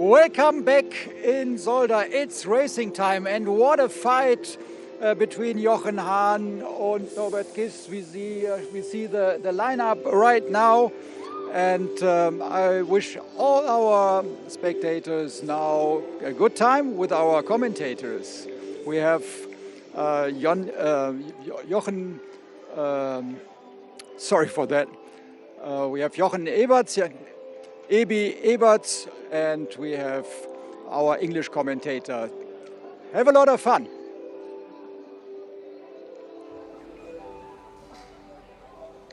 Welcome back in Zolder. It's racing time, and what a fight between Jochen Hahn and Norbert Kiss. We see the lineup right now, and I wish all our spectators now a good time with our commentators. We have Jochen. Sorry for that. We have Jochen Eberts, Ebi Eberts, and we have our English commentator. Have a lot of fun.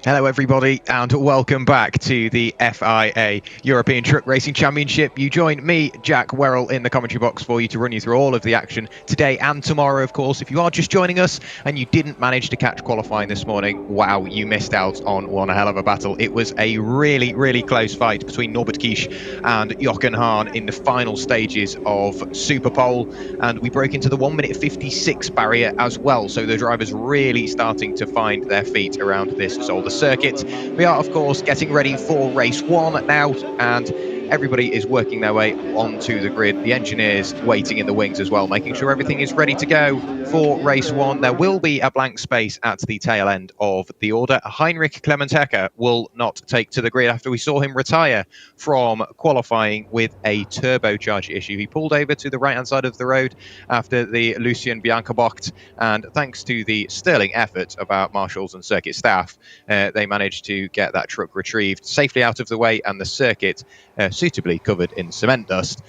Hello everybody and welcome back to the FIA European Truck Racing Championship. You join me, Jack Werrell, in the commentary box for you to run you through all of the action today and tomorrow, of course. If you are just joining us and you didn't manage to catch qualifying this morning, wow, you missed out on one hell of a battle. It was a really close fight between Norbert Kish and Jochen Hahn in the final stages of Superpole, and we broke into the 1 minute 56 barrier as well, so the drivers really starting to find their feet around this Zolder circuit. We are, of course, getting ready for race one now, and everybody is working their way onto the grid. The engineers waiting in the wings as well, making sure everything is ready to go for race one. There will be a blank space at the tail end of the order. Heinrich Clementecker will not take to the grid after we saw him retire from qualifying with a turbocharger issue. He pulled over to the right-hand side of the road after the Lucien Bianca bocht, and thanks to the sterling effort of our marshals and circuit staff, they managed to get that truck retrieved safely out of the way and the circuit suitably covered in cement dust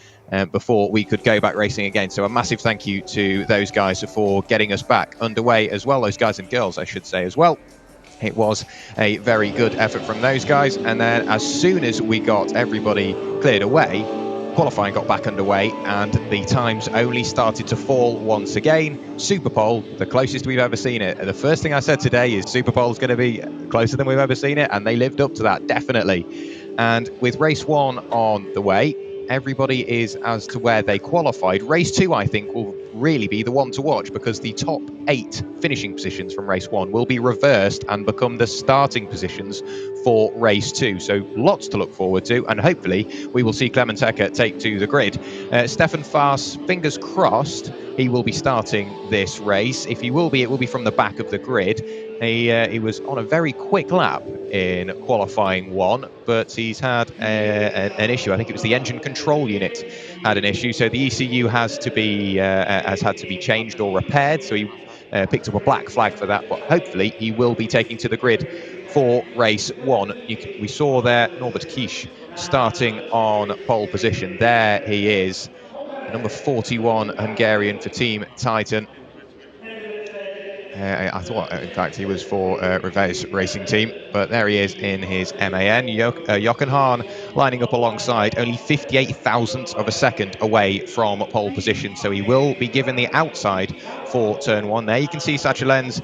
before we could go back racing again. So a massive thank you to those guys for getting us back underway as well, those guys and girls I should say as well. It was a very good effort from those guys, and then as soon as we got everybody cleared away, qualifying got back underway and the times only started to fall once again. Superpole, the closest we've ever seen it. The first thing I said today is Superpole is going to be closer than we've ever seen it, and they lived up to that, definitely. And with race one on the way, everybody is as to where they qualified. Race two, I think, will really be the one to watch, because the top 8 finishing positions from race one will be reversed and become the starting positions for race two. So lots to look forward to, and hopefully we will see Clementecker take to the grid. Stefan Faas, fingers crossed, he will be starting this race. If he will be, it will be from the back of the grid. He was on a very quick lap in qualifying one, but he's had an issue. I think it was the engine control unit had an issue, so the ECU has had to be changed or repaired. So he picked up a black flag for that, but hopefully he will be taking to the grid for race one. We saw there Norbert Kish starting on pole position. There he is, number 41 Hungarian for Team Titan. I thought, in fact, he was for Reve's racing team, but there he is in his MAN. Jochen Hahn lining up alongside, only 58,000ths of a second away from pole position, so he will be given the outside for turn one. There you can see Sacha Lenz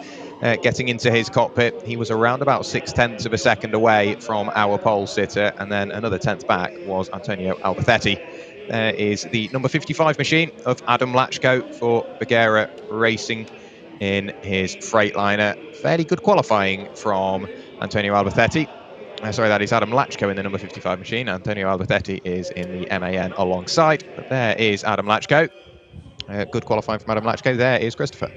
getting into his cockpit. He was around about 0.6 of a second away from our pole sitter, and then another 10th back was Antonio Albertetti. There is the number 55 machine of Adam Lachko for Bagheera Racing in his Freightliner. Fairly good qualifying from Antonio Albertetti. Sorry, that is Adam Lachko in the number 55 machine. Antonio Albertetti is in the MAN alongside. But there is Adam Lachko. Good qualifying from Adam Lachko. There is Christopher.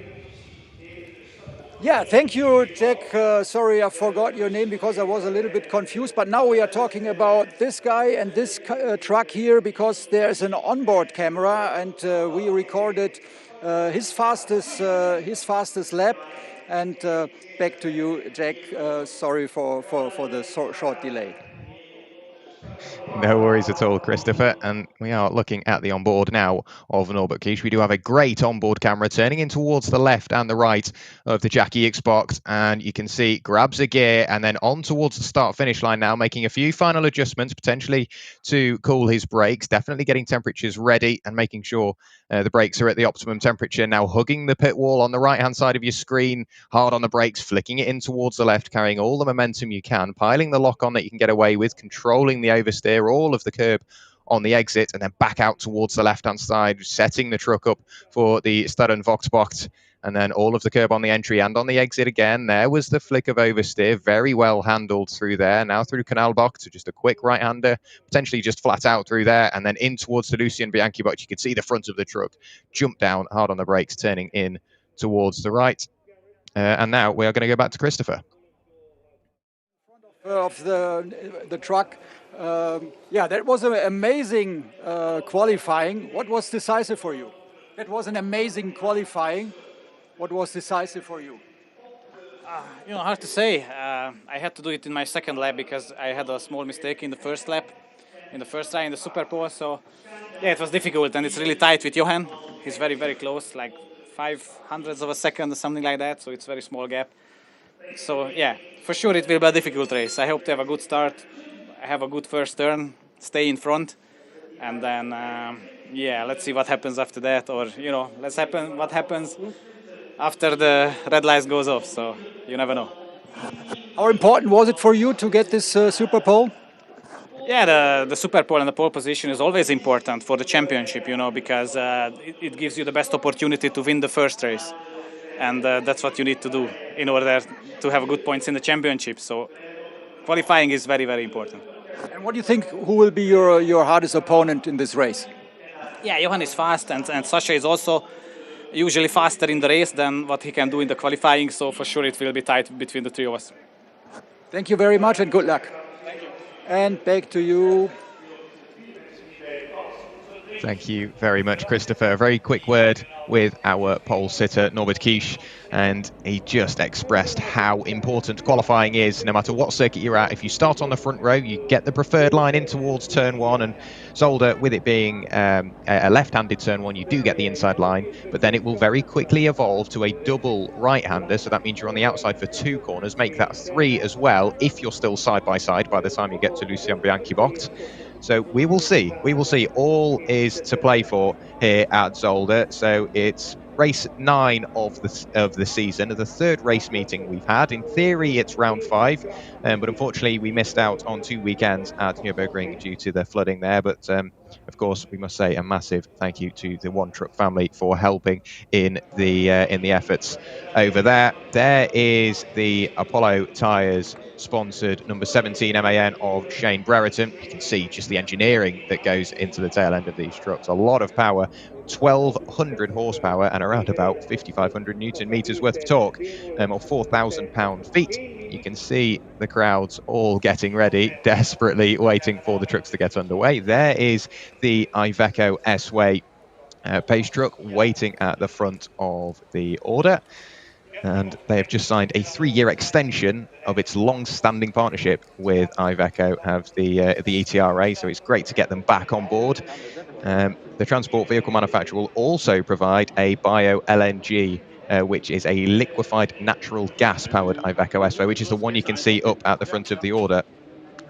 Yeah, thank you, Jack. Sorry, I forgot your name because I was a little bit confused. But now we are talking about this guy and this truck here, because there's an onboard camera, and we recorded his fastest lap. And back to you, Jack. Sorry for the short delay. No worries at all, Christopher. And we are looking at the onboard now of Norbert Kish. We do have a great onboard camera turning in towards the left and the right of the Jackie X-Box, and you can see grabs a gear and then on towards the start-finish line now, making a few final adjustments, potentially to cool his brakes, definitely getting temperatures ready and making sure the brakes are at the optimum temperature. Now hugging the pit wall on the right-hand side of your screen, hard on the brakes, flicking it in towards the left, carrying all the momentum you can, piling the lock on that you can get away with, controlling the oversteer, all of the curb on the exit, and then back out towards the left-hand side, setting the truck up for the Stad and Voxbocht and then all of the curb on the entry and on the exit again. There was the flick of oversteer, very well handled through there. Now through Canal box, so just a quick right-hander, potentially just flat out through there, and then in towards the Lucien Bianchi box. You could see the front of the truck jump down hard on the brakes, turning in towards the right. And now we are going to go back to Christopher. Of the truck. Yeah, that was an amazing qualifying. What was decisive for you? That was an amazing qualifying. What was decisive for you? Hard to say. I had to do it in my second lap because I had a small mistake in the first lap, in the first try in the Super Pole. So, yeah, it was difficult, and it's really tight with Johan. He's very, very close, like 0.05 of a second or something like that. So it's a very small gap. So, yeah, for sure it will be a difficult race. I hope to have a good start, have a good first turn, stay in front, and then, yeah, let's see what happens after that. Or, what happens after the red lights goes off. So, you never know. How important was it for you to get this Super Pole? Yeah, the Super Pole and the pole position is always important for the championship, because it gives you the best opportunity to win the first race. And that's what you need to do in order to have good points in the championship. So qualifying is very, very important. And what do you think, who will be your hardest opponent in this race? Yeah, Johan is fast, and Sasha is also usually faster in the race than what he can do in the qualifying. So for sure it will be tight between the three of us. Thank you very much and good luck. Thank you. And back to you. Thank you very much, Christopher. A very quick word with our pole sitter, Norbert Kisch, and he just expressed how important qualifying is, no matter what circuit you're at. If you start on the front row, you get the preferred line in towards turn one, and Zolder, with it being a left-handed turn one, you do get the inside line, but then it will very quickly evolve to a double right-hander, so that means you're on the outside for 2 corners, make that 3 as well, if you're still side-by-side by the time you get to Lucien Bianchi box. So we will see. We will see. All is to play for here at Zolder. So it's race 9 of the season, the 3rd race meeting we've had. In theory, it's round 5, but unfortunately, we missed out on 2 weekends at Nürburgring due to the flooding there. But of course, we must say a massive thank you to the One Truck family for helping in the efforts over there. There is the Apollo Tyres sponsored number 17 MAN of Shane Brereton. You can see just the engineering that goes into the tail end of these trucks. A lot of power, 1,200 horsepower and around about 5,500 Newton meters worth of torque, or 4,000 pound-feet. You can see the crowds all getting ready, desperately waiting for the trucks to get underway. There is the Iveco S-Way pace truck waiting at the front of the order. And they have just signed a 3-year extension of its long-standing partnership with Iveco, have the ETRA, so it's great to get them back on board. The transport vehicle manufacturer will also provide a bio-LNG, which is a liquefied natural gas-powered Iveco S-Way, which is the one you can see up at the front of the order.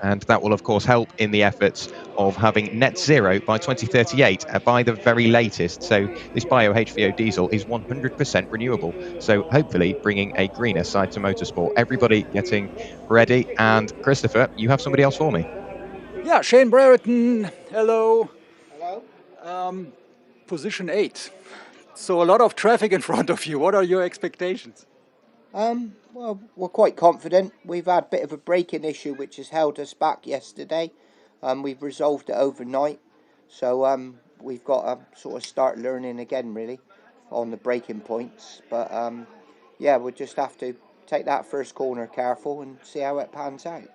And that will, of course, help in the efforts of having net zero by 2038 by the very latest. So this bio-HVO diesel is 100% renewable. So hopefully bringing a greener side to motorsport. Everybody getting ready. And Christopher, you have somebody else for me. Yeah, Shane Brereton. Hello. Hello. Position 8. So a lot of traffic in front of you. What are your expectations? Well, we're quite confident. We've had a bit of a braking issue which has held us back yesterday. We've resolved it overnight. So we've got to sort of start learning again, really, on the braking points. But yeah, we'll just have to take that first corner careful and see how it pans out.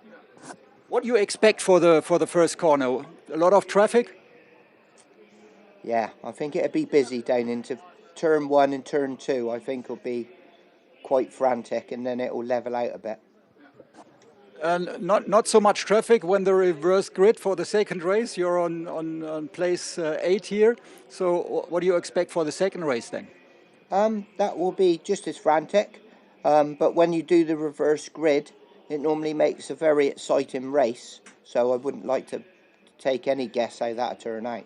What do you expect for the first corner? A lot of traffic? Yeah, I think it'll be busy down into turn 1 and turn 2. I think it'll be quite frantic, and then it will level out a bit. And not so much traffic when the reverse grid for the second race. You're on place 8 here. So what do you expect for the second race then? That will be just as frantic. But when you do the reverse grid, it normally makes a very exciting race. So I wouldn't like to take any guess how that'll turn out.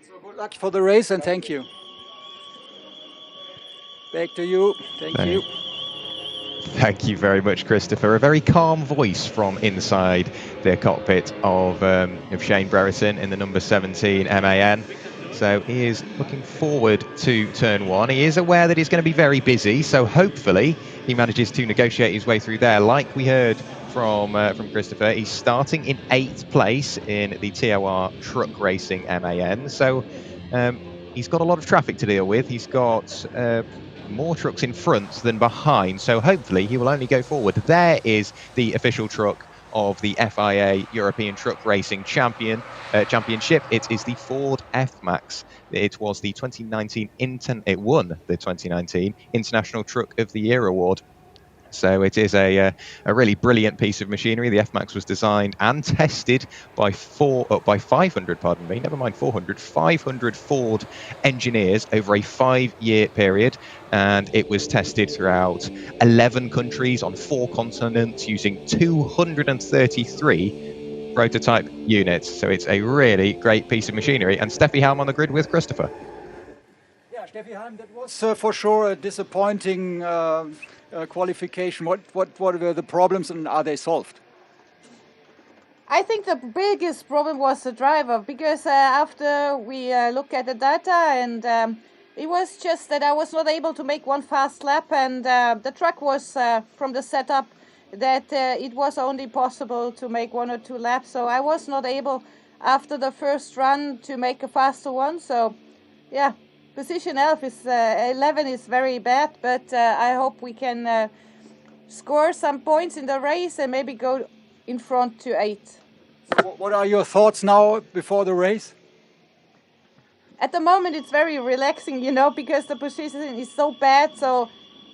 So good luck for the race and thank you. Back to you. Thank you. Thank you very much, Christopher. A very calm voice from inside the cockpit of Shane Brereton in the number 17 MAN. So he is looking forward to turn one. He is aware that he's going to be very busy, so hopefully he manages to negotiate his way through there. Like we heard from Christopher, he's starting in 8th place in the TOR Truck Racing MAN. So he's got a lot of traffic to deal with. He's got more trucks in front than behind, so hopefully he will only go forward. There is the official truck of the FIA European Truck Racing Championship. It is the Ford F-Max. It was the 2019 it won the 2019 International Truck of the Year award. So it is a really brilliant piece of machinery. The F-Max was designed and tested by 500, pardon me, never mind 400, 500 Ford engineers over a 5-year period. And it was tested throughout 11 countries on 4 continents using 233 prototype units. So it's a really great piece of machinery. And Steffi Halm on the grid with Christopher. Yeah, Steffi Halm, that was for sure a disappointing qualification. What were the problems and are they solved? I think the biggest problem was the driver, because after we look at the data, and it was just that I was not able to make one fast lap, and the truck was from the setup that it was only possible to make 1 or 2 laps, so I was not able after the first run to make a faster one. So yeah, position 11 is very bad, but I hope we can score some points in the race and maybe go in front to 8. So what are your thoughts now before the race? At the moment it's very relaxing, you know, because the position is so bad. So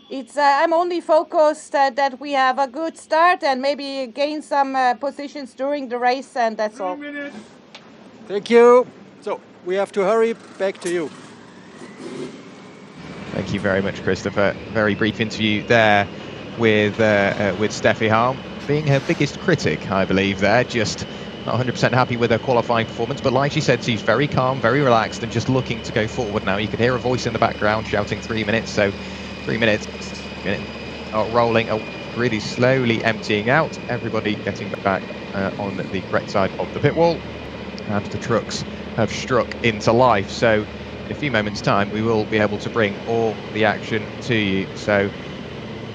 it's I'm only focused that we have a good start and maybe gain some positions during the race, and that's all. Thank you. So we have to hurry. Back to you. Thank you very much, Christopher. Very brief interview there with Steffi Halm, being her biggest critic, I believe, there. Just not 100% happy with her qualifying performance, but like she said, she's very calm, very relaxed, and just looking to go forward now. You can hear a voice in the background shouting 3 minutes, so 3 minutes, rolling, really slowly emptying out. Everybody getting back on the correct side of the pit wall, and the trucks have struck into life. So in a few moments' time, we will be able to bring all the action to you. So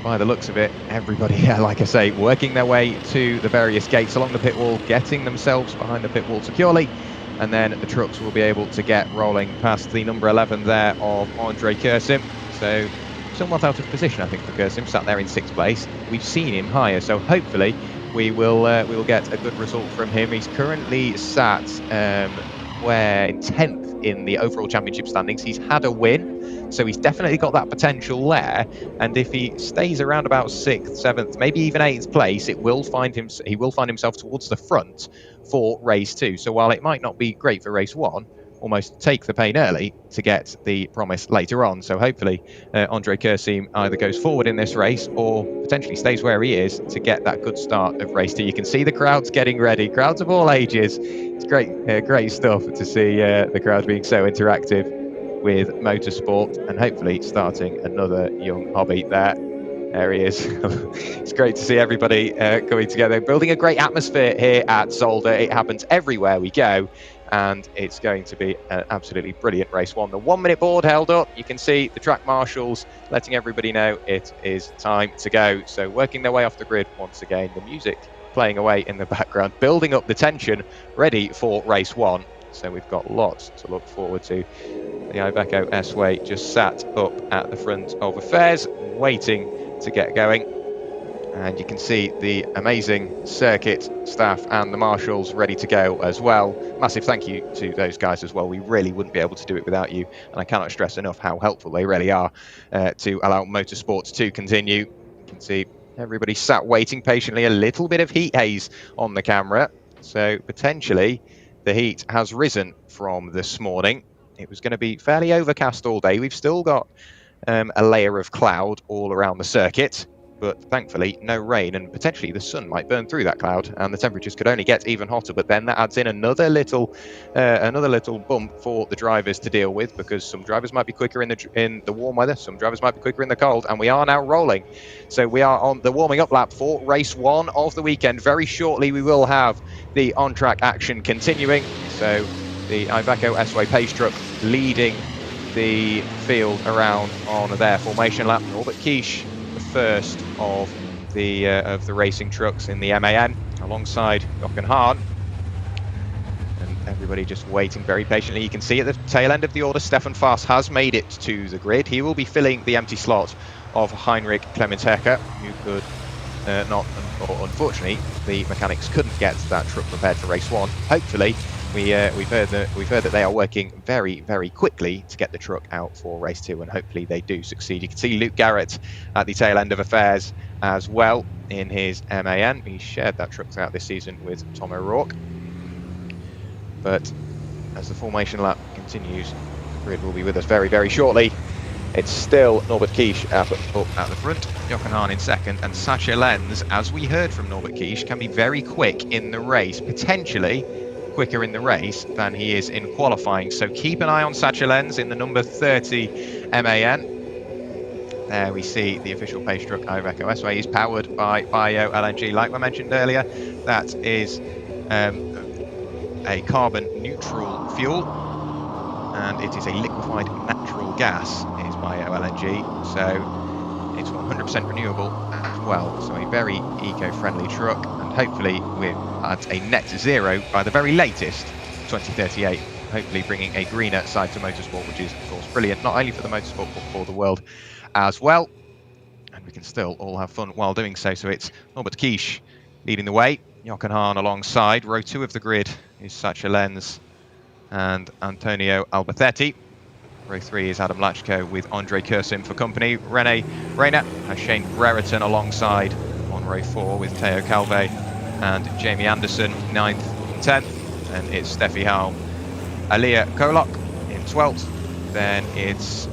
by the looks of it, everybody, like I say, working their way to the various gates along the pit wall, getting themselves behind the pit wall securely, and then the trucks will be able to get rolling past the number 11 there of Andre Kersim. So somewhat out of position, I think, for Kersim, sat there in 6th place. We've seen him higher, so hopefully we will get a good result from him. He's currently sat in 10th in the overall championship standings. He's had a win, so he's definitely got that potential there, and if he stays around about 6th, 7th, maybe even 8th place, he will find himself towards the front for race 2. So while it might not be great for race 1, almost take the pain early to get the promise later on. So hopefully Andre Kersim either goes forward in this race or potentially stays where he is to get that good start of race 2. You can see the crowds getting ready, crowds of all ages. It's great stuff to see the crowd being so interactive with motorsport, and hopefully starting another young hobby there. There he is. It's great to see everybody coming together, building a great atmosphere here at Zolder. It happens everywhere we go, and it's going to be an absolutely brilliant race 1. The 1 minute board held up. You can see the track marshals letting everybody know it is time to go. So working their way off the grid once again, the music playing away in the background, building up the tension, ready for race 1. So we've got lots to look forward to. The Iveco S-Way just sat up at the front of affairs, waiting to get going. And you can see the amazing circuit staff and the marshals ready to go as well. Massive thank you to those guys as well. We really wouldn't be able to do it without you, and I cannot stress enough how helpful they really are to allow motorsports to continue. You can see everybody sat waiting patiently, a little bit of heat haze on the camera, so potentially the heat has risen from this morning. It was going to be fairly overcast all day. We've still got a layer of cloud all around the circuit, but thankfully no rain, and potentially the sun might burn through that cloud and the temperatures could only get even hotter. But then that adds in another little bump for the drivers to deal with, because some drivers might be quicker in the warm weather, some drivers might be quicker in the cold, and we are now rolling. So we are on the warming up lap for race 1 of the weekend. Very shortly we will have the on-track action continuing, so the Iveco S-Way pace truck leading the field around on their formation lap. Norbert Kish, the first of the racing trucks in the MAN, alongside Jochen Hahn. And everybody just waiting very patiently. You can see at the tail end of the order, Stefan Faas has made it to the grid. He will be filling the empty slot of Heinrich Clemens-Hecker, who could not, or unfortunately, the mechanics couldn't get that truck prepared for race 1. Hopefully, we've heard that they are working very, very quickly to get the truck out for race 2, and hopefully they do succeed. You can see Luke Garrett at the tail end of affairs as well in his MAN. He shared that truck throughout this season with Tom O'Rourke. But as the formation lap continues, the grid will be with us very, very shortly. It's still Norbert Kish up at the front, Jochen Hahn in second, and Sacha Lenz, as we heard from Norbert Kish, can be very quick in the race, potentially quicker in the race than he is in qualifying. So keep an eye on Sacha Lenz in the number 30 MAN. There we see the official pace truck Iveco S-Way is powered by Bio LNG, like I mentioned earlier. That is a carbon neutral fuel, and it is a liquefied natural gas, is Bio LNG, so it's 100% renewable as well. So a very eco-friendly truck, and hopefully we're at a net zero by the very latest 2038, hopefully bringing a greener side to motorsport, which is of course brilliant, not only for the motorsport but for the world as well. And we can still all have fun while doing so. So it's Norbert Kish leading the way, Jochen Hahn alongside. Row 2 of the grid is Sacha Lenz and Antonio Albertetti. Row 3 is Adam Lachko with Andre Kursim for company. René Reina has Shane Brereton alongside on row 4 with Theo Calve and Jamie Anderson 9th and 10th. And it's Steffi Halm, Alia Kolok in 12th. Then it's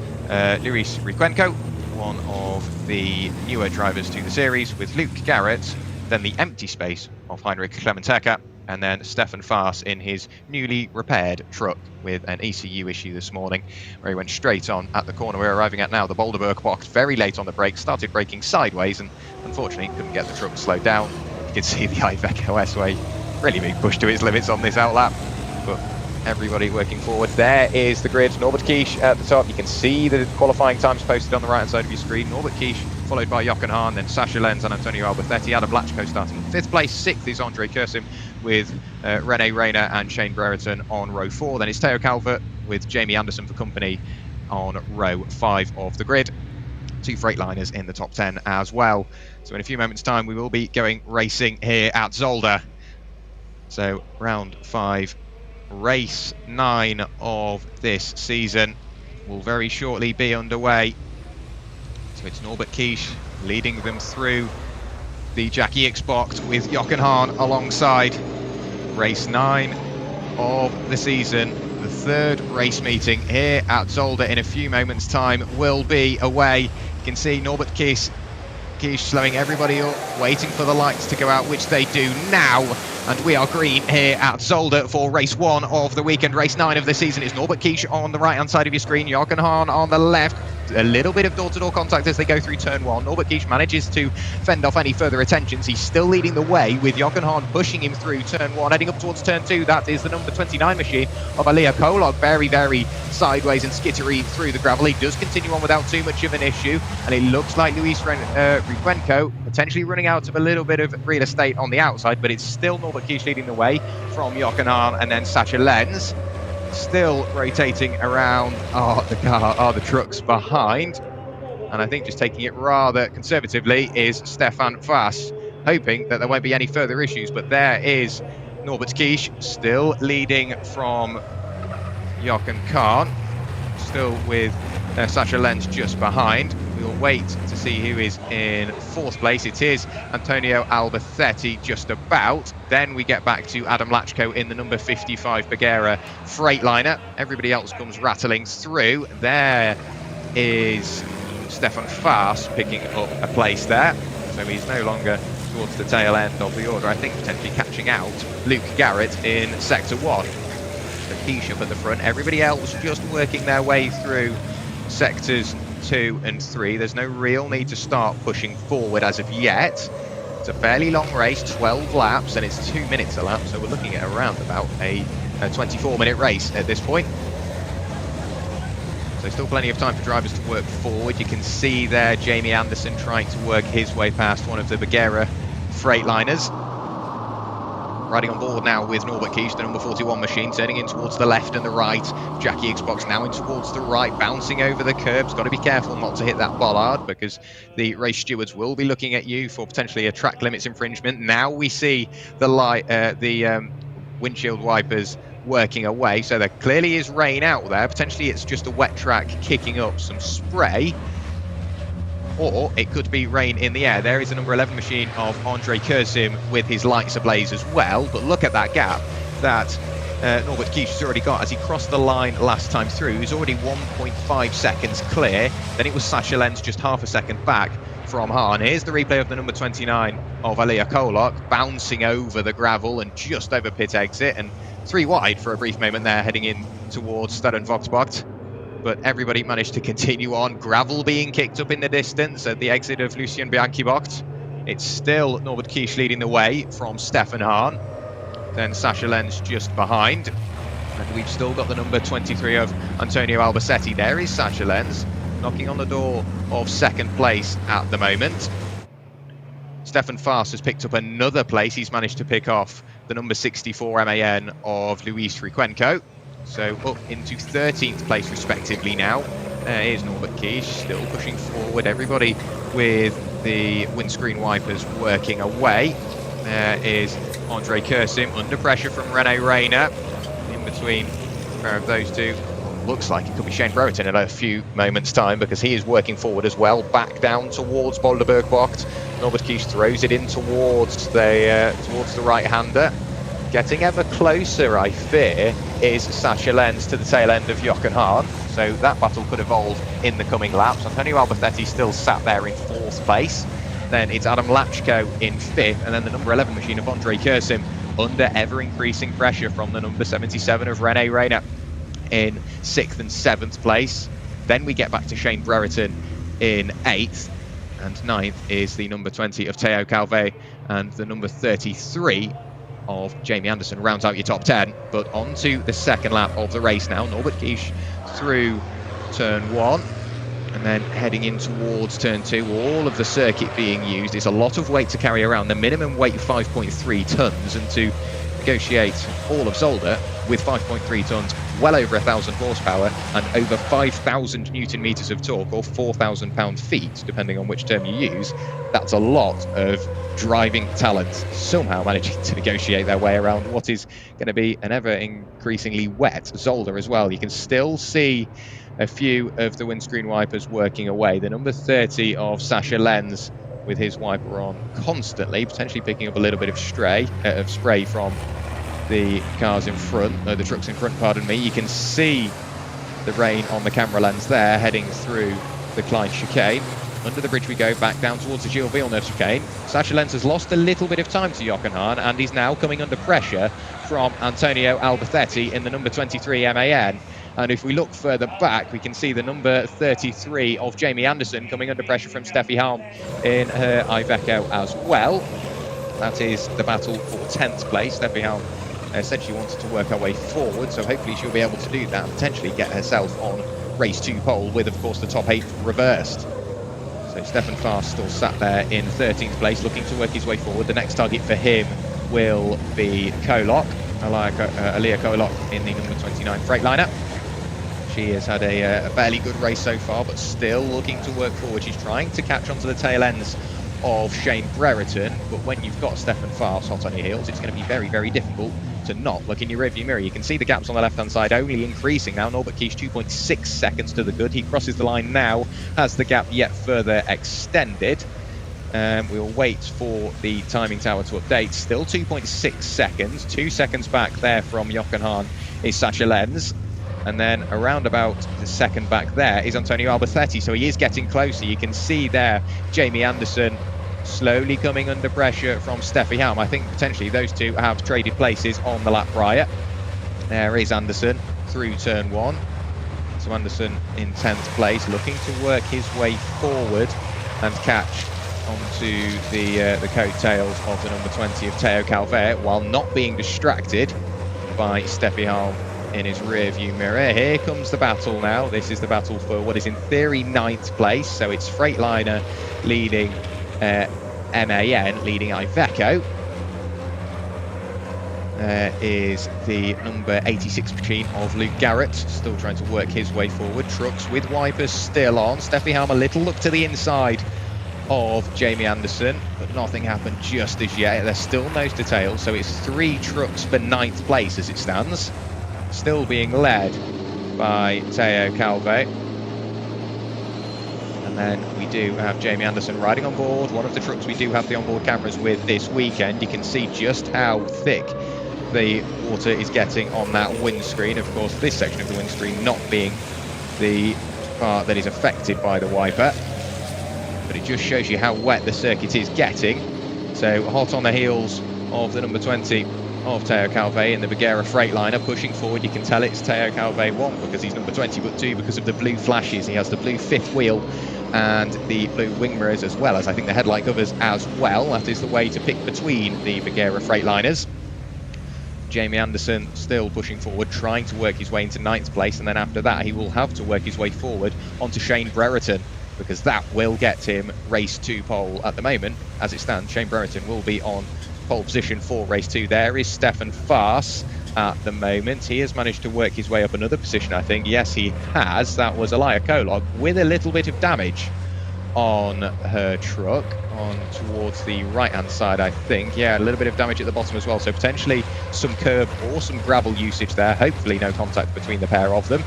Luis Riquenco, one of the newer drivers to the series, with Luke Garrett, then the empty space of Heinrich Clemens-Hecker, and then Stefan Faas in his newly repaired truck with an ECU issue this morning, where he went straight on at the corner we're arriving at now, the Boulderberg box, very late on the brakes, started braking sideways, and unfortunately couldn't get the truck slowed down. You can see the Iveco S-Way really being pushed to its limits on this outlap, but everybody working forward. There is the grid, Norbert Kish at the top. You can see the qualifying times posted on the right hand side of your screen. Norbert Kish followed by Jochen Hahn, then Sacha Lenz and Antonio Albertetti. Adam Lachko starting in 5th place. 6th is Andre Kursim with René Reina and Shane Brereton on row 4. Then it's Theo Calvert with Jamie Anderson for company on row 5 of the grid. 2 Freightliners in the top 10 as well. So in a few moments time we will be going racing here at Zolder. So round 5, race 9 of this season will very shortly be underway. So it's Norbert Kish leading them through the Jackie X box with Jochen Hahn alongside. Race 9 of the season, the 3rd race meeting here at Zolder in a few moments time will be away. You can see Norbert Kish slowing everybody up, waiting for the lights to go out, which they do now. And we are green here at Zolder for race 1 of the weekend. Race 9 of the season is Norbert Kish on the right-hand side of your screen, Jochen Hahn on the left. A little bit of door-to-door contact as they go through turn 1. Norbert Kish manages to fend off any further attentions. He's still leading the way with Jochen Hahn pushing him through turn 1, heading up towards turn 2. That is the number 29 machine of Alia Kolog, very, very sideways and skittery through the gravel. He does continue on without too much of an issue, and it looks like Luis Riquenco potentially running out of a little bit of real estate on the outside, but it's still Norbert Kish leading the way from Jochen Hahn and then Sacha Lenz. Still rotating around the trucks behind, and I think just taking it rather conservatively is Stefan Faas, hoping that there won't be any further issues. But there is Norbert Kish still leading from Jochen Hahn, still with Sacha Lenz just behind. We'll wait to see who is in 4th place. It is Antonio Albertetti just about. Then we get back to Adam Lachko in the number 55 Bagheera Freightliner. Everybody else comes rattling through. There is Stefan Faas picking up a place there. So he's no longer towards the tail end of the order. I think potentially catching out Luke Garrett in sector 1. So Kish up at the front. Everybody else just working their way through sectors 2 and 3. There's no real need to start pushing forward as of yet. It's a fairly long race, 12 laps, and it's 2 minutes a lap, so we're looking at around about a a 24-minute race at this point. So still plenty of time for drivers to work forward. You can see there Jamie Anderson trying to work his way past one of the Bagheera Freightliners. Riding on board now with Norbert Kish, the number 41 machine, turning in towards the left and the right. Jackie Xbox now in towards the right, bouncing over the curbs. Got to be careful not to hit that bollard, because the race stewards will be looking at you for potentially a track limits infringement. Now we see the windshield wipers working away, so there clearly is rain out there. Potentially it's just a wet track kicking up some spray, or it could be rain in the air. There is the number 11 machine of Andre Kursim with his lights ablaze as well. But look at that gap that Norbert Kish has already got as he crossed the line last time through. He's already 1.5 seconds clear. Then it was Sasha Lenz just half a second back from Hahn. Here's the replay of the number 29 of Alia Kolok, bouncing over the gravel and just over pit exit, and 3 wide for a brief moment there, heading in towards Stade Vauxbocht. But everybody managed to continue on. Gravel being kicked up in the distance at the exit of Lucien Bianchi-Bocht. It's still Norbert Kish leading the way from Stefan Hahn. Then Sasha Lenz just behind. And we've still got the number 23 of Antonio Albacete. There is Sasha Lenz, knocking on the door of second place at the moment. Stefan Faas has picked up another place. He's managed to pick off the number 64 MAN of Luis Frequenco. So up into 13th place respectively now. Here's Norbert Kish still pushing forward. Everybody with the windscreen wipers working away. There is Andre Kursim under pressure from Rene Reina. In between a pair of those two, looks like it could be Shane Brereton in a few moments' time, because he is working forward as well. Back down towards Boulderberg-Bocht. Norbert Kish throws it in towards the right-hander. Getting ever closer, I fear, is Sasha Lenz to the tail end of Jochen Hahn. So that battle could evolve in the coming laps. Antonio Albacete still sat there in 4th place. Then it's Adam Lachko in 5th, and then the number 11 machine of Andre Kursim under ever-increasing pressure from the number 77 of Rene Reina in 6th and 7th place. Then we get back to Shane Brereton in 8th, and 9th is the number 20 of Theo Calvet, and the number 33 of Jamie Anderson rounds out your top 10. But on to the second lap of the race now. Norbert Kish through turn 1 and then heading in towards turn 2. All of the circuit being used. It's a lot of weight to carry around. The minimum weight 5.3 tons, and to negotiate all of Zolder with 5.3 tons, well over 1,000 horsepower and over 5,000 newton meters of torque, or 4,000 pound-feet, depending on which term you use. That's a lot of driving talent somehow managing to negotiate their way around what is going to be an ever increasingly wet Zolder as well. You can still see a few of the windscreen wipers working away. The number 30 of Sasha Lenz with his wiper on constantly, potentially picking up a little bit of spray from the cars in front, the trucks in front, pardon me. You can see the rain on the camera lens there, heading through the Klein chicane. Under the bridge we go, back down towards the Gilles Villeneuve chicane. Sasha Lenz has lost a little bit of time to Jochen Hahn, and he's now coming under pressure from Antonio Albacete in the number 23 MAN. And if we look further back, we can see the number 33 of Jamie Anderson coming under pressure from Steffi Halm in her Iveco as well. That is the battle for 10th place. Steffi Halm said she wanted to work her way forward, so hopefully she'll be able to do that and potentially get herself on race 2 pole with, of course, the top 8 reversed. So Stefan Faas still sat there in 13th place, looking to work his way forward. The next target for him will be Kolok, Alia Kolok in the number 29 Freightliner. She has had a fairly good race so far, but still looking to work forward. She's trying to catch onto the tail ends of Shane Brereton, but when you've got Stefan Faas hot on your heels, it's going to be very, very difficult to not look in your rearview mirror. You can see the gaps on the left-hand side only increasing now. Norbert Kish 2.6 seconds to the good. He crosses the line now, has the gap yet further extended. We'll wait for the timing tower to update. Still 2.6 seconds, 2 seconds back there from Jochen Hahn is Sasha Lenz. And then around about the second back there is Antonio Albacete, so he is getting closer. You can see there Jamie Anderson slowly coming under pressure from Steffi Halm. I think potentially those two have traded places on the lap prior. There is Anderson through turn 1. So Anderson in 10th place, looking to work his way forward and catch onto the coattails of the number 20 of Theo Calvet while not being distracted by Steffi Halm in his rear view mirror. Here comes the battle now. This is the battle for what is in theory 9th place. So it's Freightliner leading MAN, leading Iveco. Is the number 86 machine of Luke Garrett, still trying to work his way forward. Trucks with wipers still on. Steffi Halm a little look to the inside of Jamie Anderson, but nothing happened just as yet. They're still nose to tail, so it's 3 trucks for 9th place as it stands. Still being led by Teo Calvé. And then we do have Jamie Anderson riding on board. One of the trucks we do have the onboard cameras with this weekend. You can see just how thick the water is getting on that windscreen. Of course, this section of the windscreen not being the part that is affected by the wiper. But it just shows you how wet the circuit is getting. So hot on the heels of the number 20 of Teo Calvé in the Bagheera Freightliner, pushing forward. You can tell it's Teo Calvé, 1 because he's number 20, but 2 because of the blue flashes. He has the blue 5th wheel and the blue wing mirrors, as well as I think the headlight covers as well. That is the way to pick between the Bagheera Freightliners. Jamie Anderson still pushing forward, trying to work his way into 9th place, and then after that he will have to work his way forward onto Shane Brereton, because that will get him race 2 pole. At the moment, as it stands, Shane Brereton will be on pole position for race 2. There is Stefan Faas at the moment. He has managed to work his way up another position, I think. Yes, he has. That was Elia Kolog with a little bit of damage on her truck, on towards the right-hand side, I think. Yeah, a little bit of damage at the bottom as well, so potentially some curb or some gravel usage there. Hopefully no contact between the pair of them.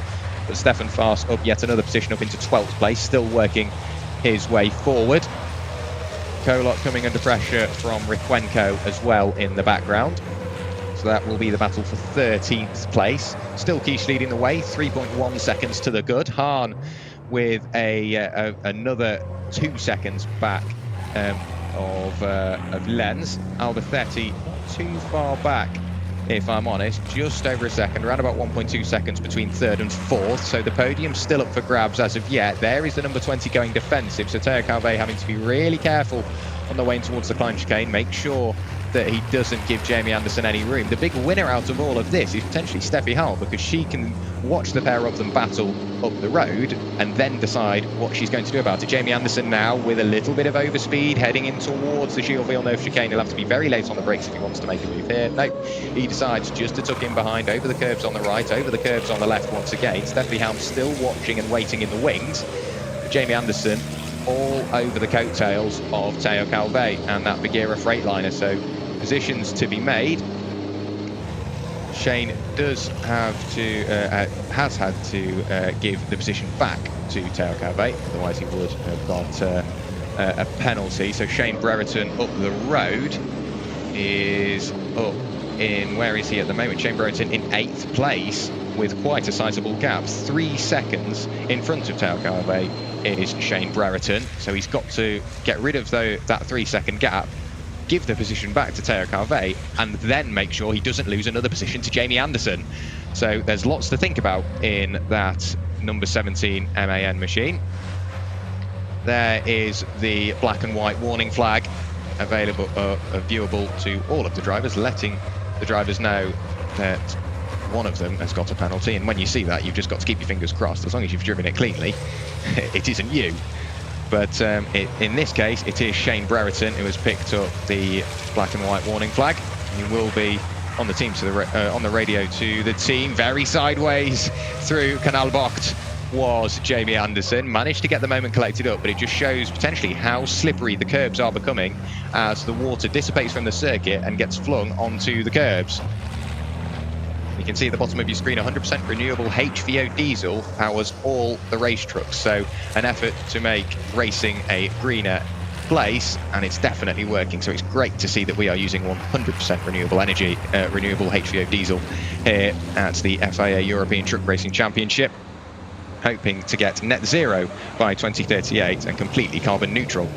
But Stefan Faas up yet another position, up into 12th place, still working his way forward. Kolok coming under pressure from Rikwenko as well in the background. So that will be the battle for 13th place. Still Keish leading the way, 3.1 seconds to the good. Hahn with another 2 seconds back of Lenz. Albacete not too far back, if I'm honest, just over a second, around about 1.2 seconds between 3rd and 4th. So the podium's still up for grabs as of yet. There is the number 20 going defensive, so Teo Calvé having to be really careful on the way in towards the Klein chicane, make sure that he doesn't give Jamie Anderson any room. The big winner out of all of this is potentially Steffi Halm, because she can watch the pair of them battle up the road and then decide what she's going to do about it. Jamie Anderson now with a little bit of overspeed heading in towards the Gilles Villeneuve chicane. He'll have to be very late on the brakes if he wants to make a move here. Nope, he decides just to tuck in behind, over the curbs on the right, over the curbs on the left once again. Steffi Halm still watching and waiting in the wings. Jamie Anderson all over the coattails of Teo Calvé and that Bagheera Freightliner. So positions to be made. Shane does have to, has had to give the position back to Teo Calvé, otherwise he would have got a penalty. So Shane Brereton up the road is up in, where is he at the moment? Shane Brereton in 8th place with quite a sizable gap. 3 seconds in front of Teo Calvé is Shane Brereton. So he's got to get rid of that 3 second gap, give the position back to Teo Calvé, and then make sure he doesn't lose another position to Jamie Anderson. So there's lots to think about in that number 17 MAN machine. There is the black and white warning flag available, viewable to all of the drivers, letting the drivers know that one of them has got a penalty. And when you see that, you've just got to keep your fingers crossed. As long as you've driven it cleanly, it isn't you. But in this case, it is Shane Brereton who has picked up the black and white warning flag. He will be on the team on the radio to the team. Very sideways through Canal Bocht was Jamie Anderson. Managed to get the moment collected up, but it just shows potentially how slippery the curbs are becoming as the water dissipates from the circuit and gets flung onto the curbs. You can see at the bottom of your screen, 100% renewable HVO diesel powers all the race trucks. So an effort to make racing a greener place, and it's definitely working. So it's great to see that we are using 100% renewable energy, renewable HVO diesel here at the FIA European Truck Racing Championship, hoping to get net zero by 2038 and completely carbon neutral.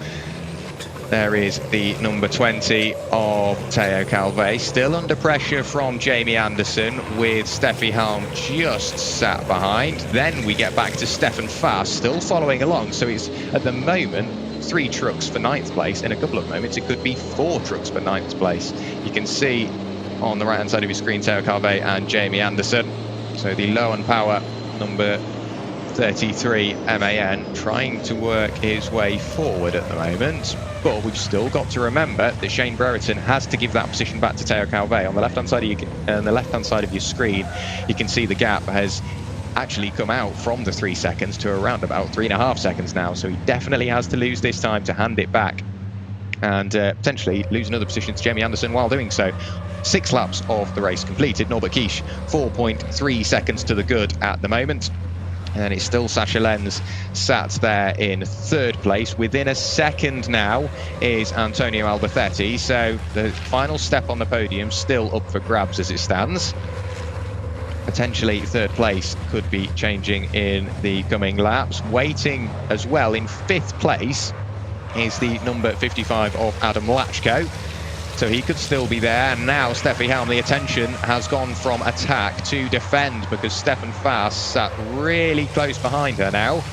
There is the number 20 of Teo Calvé, still under pressure from Jamie Anderson, with Steffi Halm just sat behind. Then we get back to Stefan Faas, still following along. So it's, at the moment, 3 trucks for 9th place. In a couple of moments, it could be 4 trucks for 9th place. You can see on the right-hand side of your screen, Teo Calvé and Jamie Anderson. So the low on power number 33 MAN trying to work his way forward at the moment, but we've still got to remember that Shane Brereton has to give that position back to Teo Calvé. On the left-hand side of your screen, you can see the gap has actually come out from the 3 seconds to around about 3.5 seconds now. So he definitely has to lose this time to hand it back and potentially lose another position to Jamie Anderson while doing so. 6 laps of the race completed. Norbert Kish 4.3 seconds to the good at the moment. And it's still Sacha Lenz sat there in 3rd place. Within a second now is Antonio Alberthetti. So the final step on the podium still up for grabs as it stands. Potentially 3rd place could be changing in the coming laps. Waiting as well in 5th place is the number 55 of Adam Lachko. So he could still be there. And now Steffi Helm, the attention has gone from attack to defend, because Stefan Faas sat really close behind her now,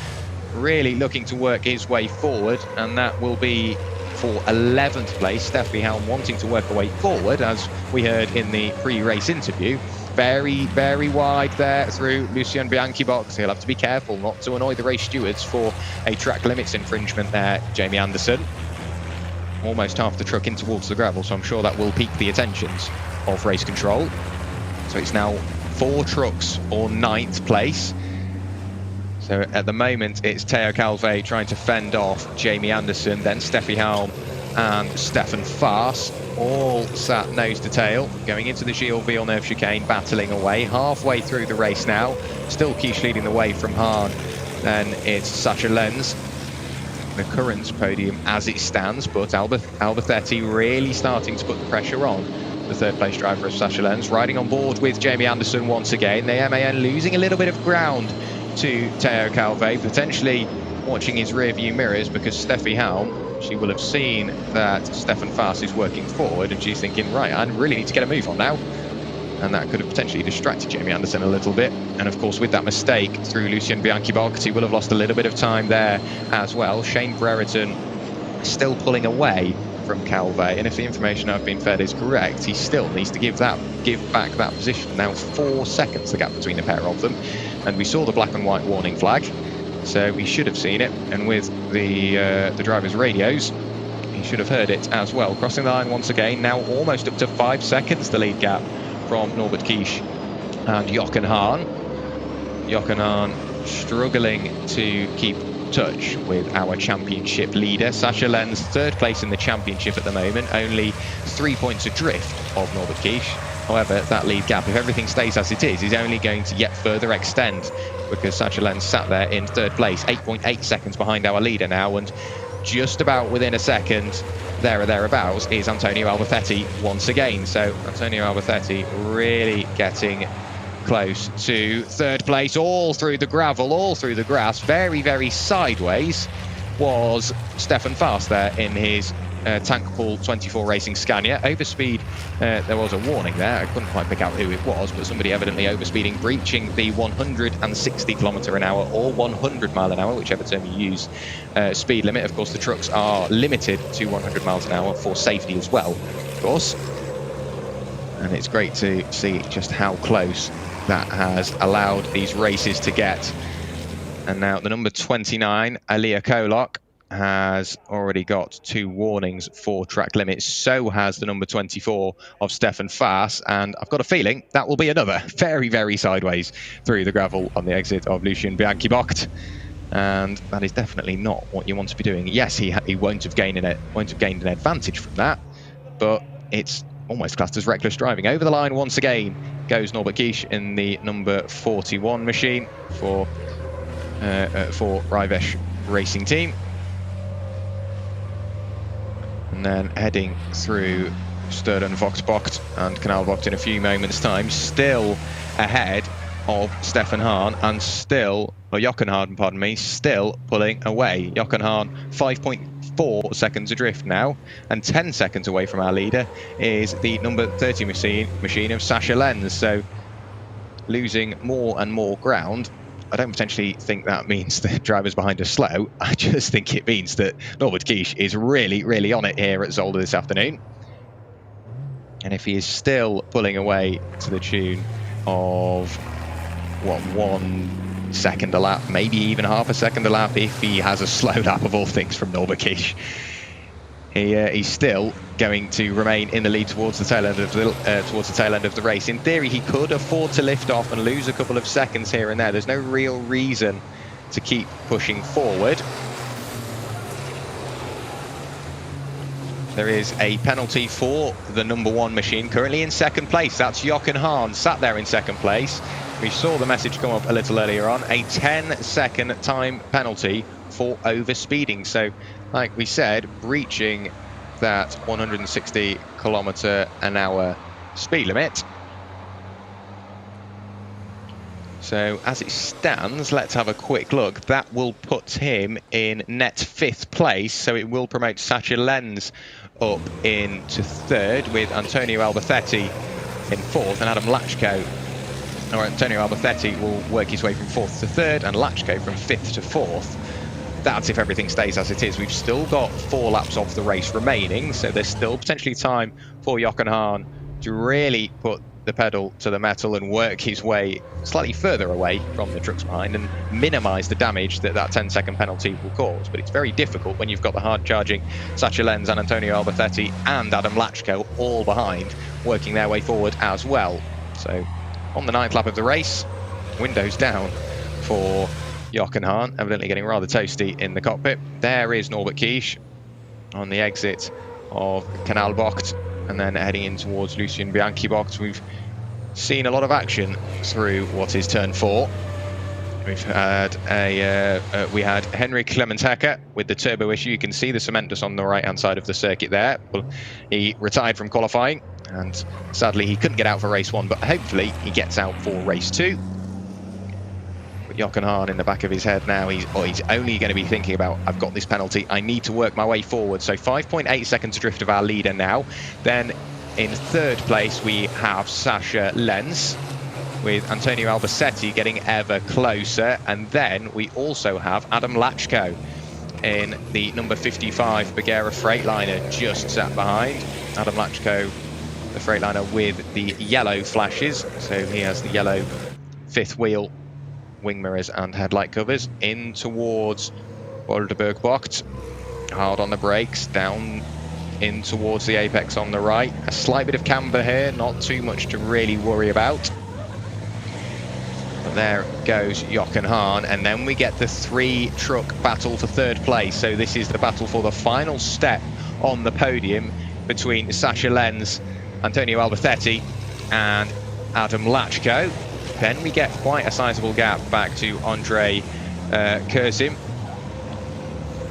really looking to work his way forward, and that will be for 11th place. Steffi Helm wanting to work her way forward, as we heard in the pre-race interview. Very, very wide there through Lucien Bianchi box. He'll have to be careful not to annoy the race stewards for a track limits infringement there, Jamie Anderson. Almost half the truck in towards the gravel, so I'm sure that will pique the attentions of race control. So it's now 4 trucks or 9th place. So at the moment it's Teo Calvé trying to fend off Jamie Anderson, then Steffi Helm and Stefan Faas, all sat nose to tail, going into the Gilles Villeneuve chicane, battling away. Halfway through the race now, still Kish leading the way from Hahn, then it's Sacha Lenz. The current podium as it stands, but Alberthetti really starting to put the pressure on the 3rd place driver of Sacha Lenz, riding on board with Jamie Anderson once again. The MAN losing a little bit of ground to Teo Calvé, potentially watching his rear view mirrors, because Steffi Helm, she will have seen that Stefan Faas is working forward, and she's thinking, right, I really need to get a move on now. And that could have potentially distracted Jamie Anderson a little bit. And of course, with that mistake through Lucien Bianchi-Bocht, he will have lost a little bit of time there as well. Shane Brereton still pulling away from Calvé, and if the information I've been fed is correct, he still needs to give back that position. Now 4 seconds the gap between the pair of them, and we saw the black and white warning flag, so we should have seen it. And with the driver's radios, he should have heard it as well. Crossing the line once again, now almost up to 5 seconds the lead gap from Norbert Kish and Jochen Hahn. Jochen Hahn struggling to keep touch with our championship leader. Sacha Lenz 3rd place in the championship at the moment, only 3 points adrift of Norbert Kish. However, that lead gap, if everything stays as it is only going to yet further extend, because Sacha Lenz sat there in 3rd place, 8.8 seconds behind our leader now, and just about within a second there or thereabouts is Antonio Alberthetti once again. So Antonio Alberthetti really getting close to 3rd place, all through the gravel, all through the grass. Very, very sideways was Stefan Faas there in his Tank Pool 24 Racing Scania. Overspeed, there was a warning there. I couldn't quite pick out who it was, but somebody evidently overspeeding, breaching the 160 km/h or 100 mph, whichever term you use, speed limit. Of course, the trucks are limited to 100 mph for safety as well, of course. And it's great to see just how close that has allowed these races to get. And now the number 29, Aliyah Kolok, has already got 2 warnings for track limits. So has the number 24 of Stefan Faas, and I've got a feeling that will be another very, very sideways through the gravel on the exit of Lucien Bianchi-Bocht, and that is definitely not what you want to be doing. Yes, he won't have gained an advantage from that, but it's almost classed as reckless driving. Over the line once again goes Norbert Kish in the number 41 machine for Rivesh Racing Team. And then heading through Sturden Voxbocht and Kanalbocht in a few moments' time, still ahead of Stefan Hahn and Jochen Hahn, pardon me, still pulling away. Jochen Hahn 5.4 seconds adrift now, and 10 seconds away from our leader is the number 30 machine of Sacha Lenz. So losing more and more ground. I don't potentially think that means the drivers behind are slow. I just think it means that Norbert Kish is really, really on it here at Zolder this afternoon. And if he is still pulling away to the tune of, what, 1 second a lap, maybe even half a second a lap, if he has a slow lap of all things from Norbert Kish, he's still going to remain in the lead towards the tail end of the race. In theory, he could afford to lift off and lose a couple of seconds here and there. There's no real reason to keep pushing forward. There is a penalty for the number 1 machine, currently in second place. That's Jochen Hahn, sat there in second place. We saw the message come up a little earlier on. A 10-second time penalty for overspeeding. So, like we said, breaching that 160 km/h speed limit. So as it stands, let's have a quick look. That will put him in net 5th place, so it will promote Sacha Lenz up into 3rd, with Antonio Alberthetti in 4th, and Adam Lachko, or Antonio Alberthetti, will work his way from 4th to 3rd, and Lachko from 5th to 4th. That's if everything stays as it is. We've still got 4 laps of the race remaining, so there's still potentially time for Jochen Hahn to really put the pedal to the metal and work his way slightly further away from the trucks behind and minimise the damage that 10-second penalty will cause. But it's very difficult when you've got the hard-charging Sacha Lenz and Antonio Alberthetti and Adam Lachko all behind, working their way forward as well. So on the 9th lap of the race, windows down for Jochen Hahn, evidently getting rather toasty in the cockpit. There is Norbert Kish on the exit of Kanalbocht, and then heading in towards Lucien Bianchi box. We've seen a lot of action through what is turn 4. We've had we had Henrik Clementecker with the turbo issue. You can see the cement dust on the right-hand side of the circuit there. Well, he retired from qualifying, and sadly he couldn't get out for race 1, but hopefully he gets out for race 2. But Jochen Hahn in the back of his head now, he's only going to be thinking about, I've got this penalty, I need to work my way forward. So 5.8 seconds drift of our leader now. Then in 3rd place we have Sacha Lenz, with Antonio Alberthetti getting ever closer. And then we also have Adam Lachko in the number 55 Bagheera Freightliner, just sat behind. Adam Lachko, the Freightliner with the yellow flashes, so he has the yellow 5th wheel, wing mirrors and headlight covers, in towards Boulderberg-Bocht. Hard on the brakes, down in towards the apex on the right. A slight bit of camber here, not too much to really worry about. But there goes Jochen Hahn, and then we get the 3-truck battle for 3rd place. So this is the battle for the final step on the podium between Sacha Lenz, Antonio Alberthetti and Adam Lachko. Then we get quite a sizable gap back to Andre Kurzim,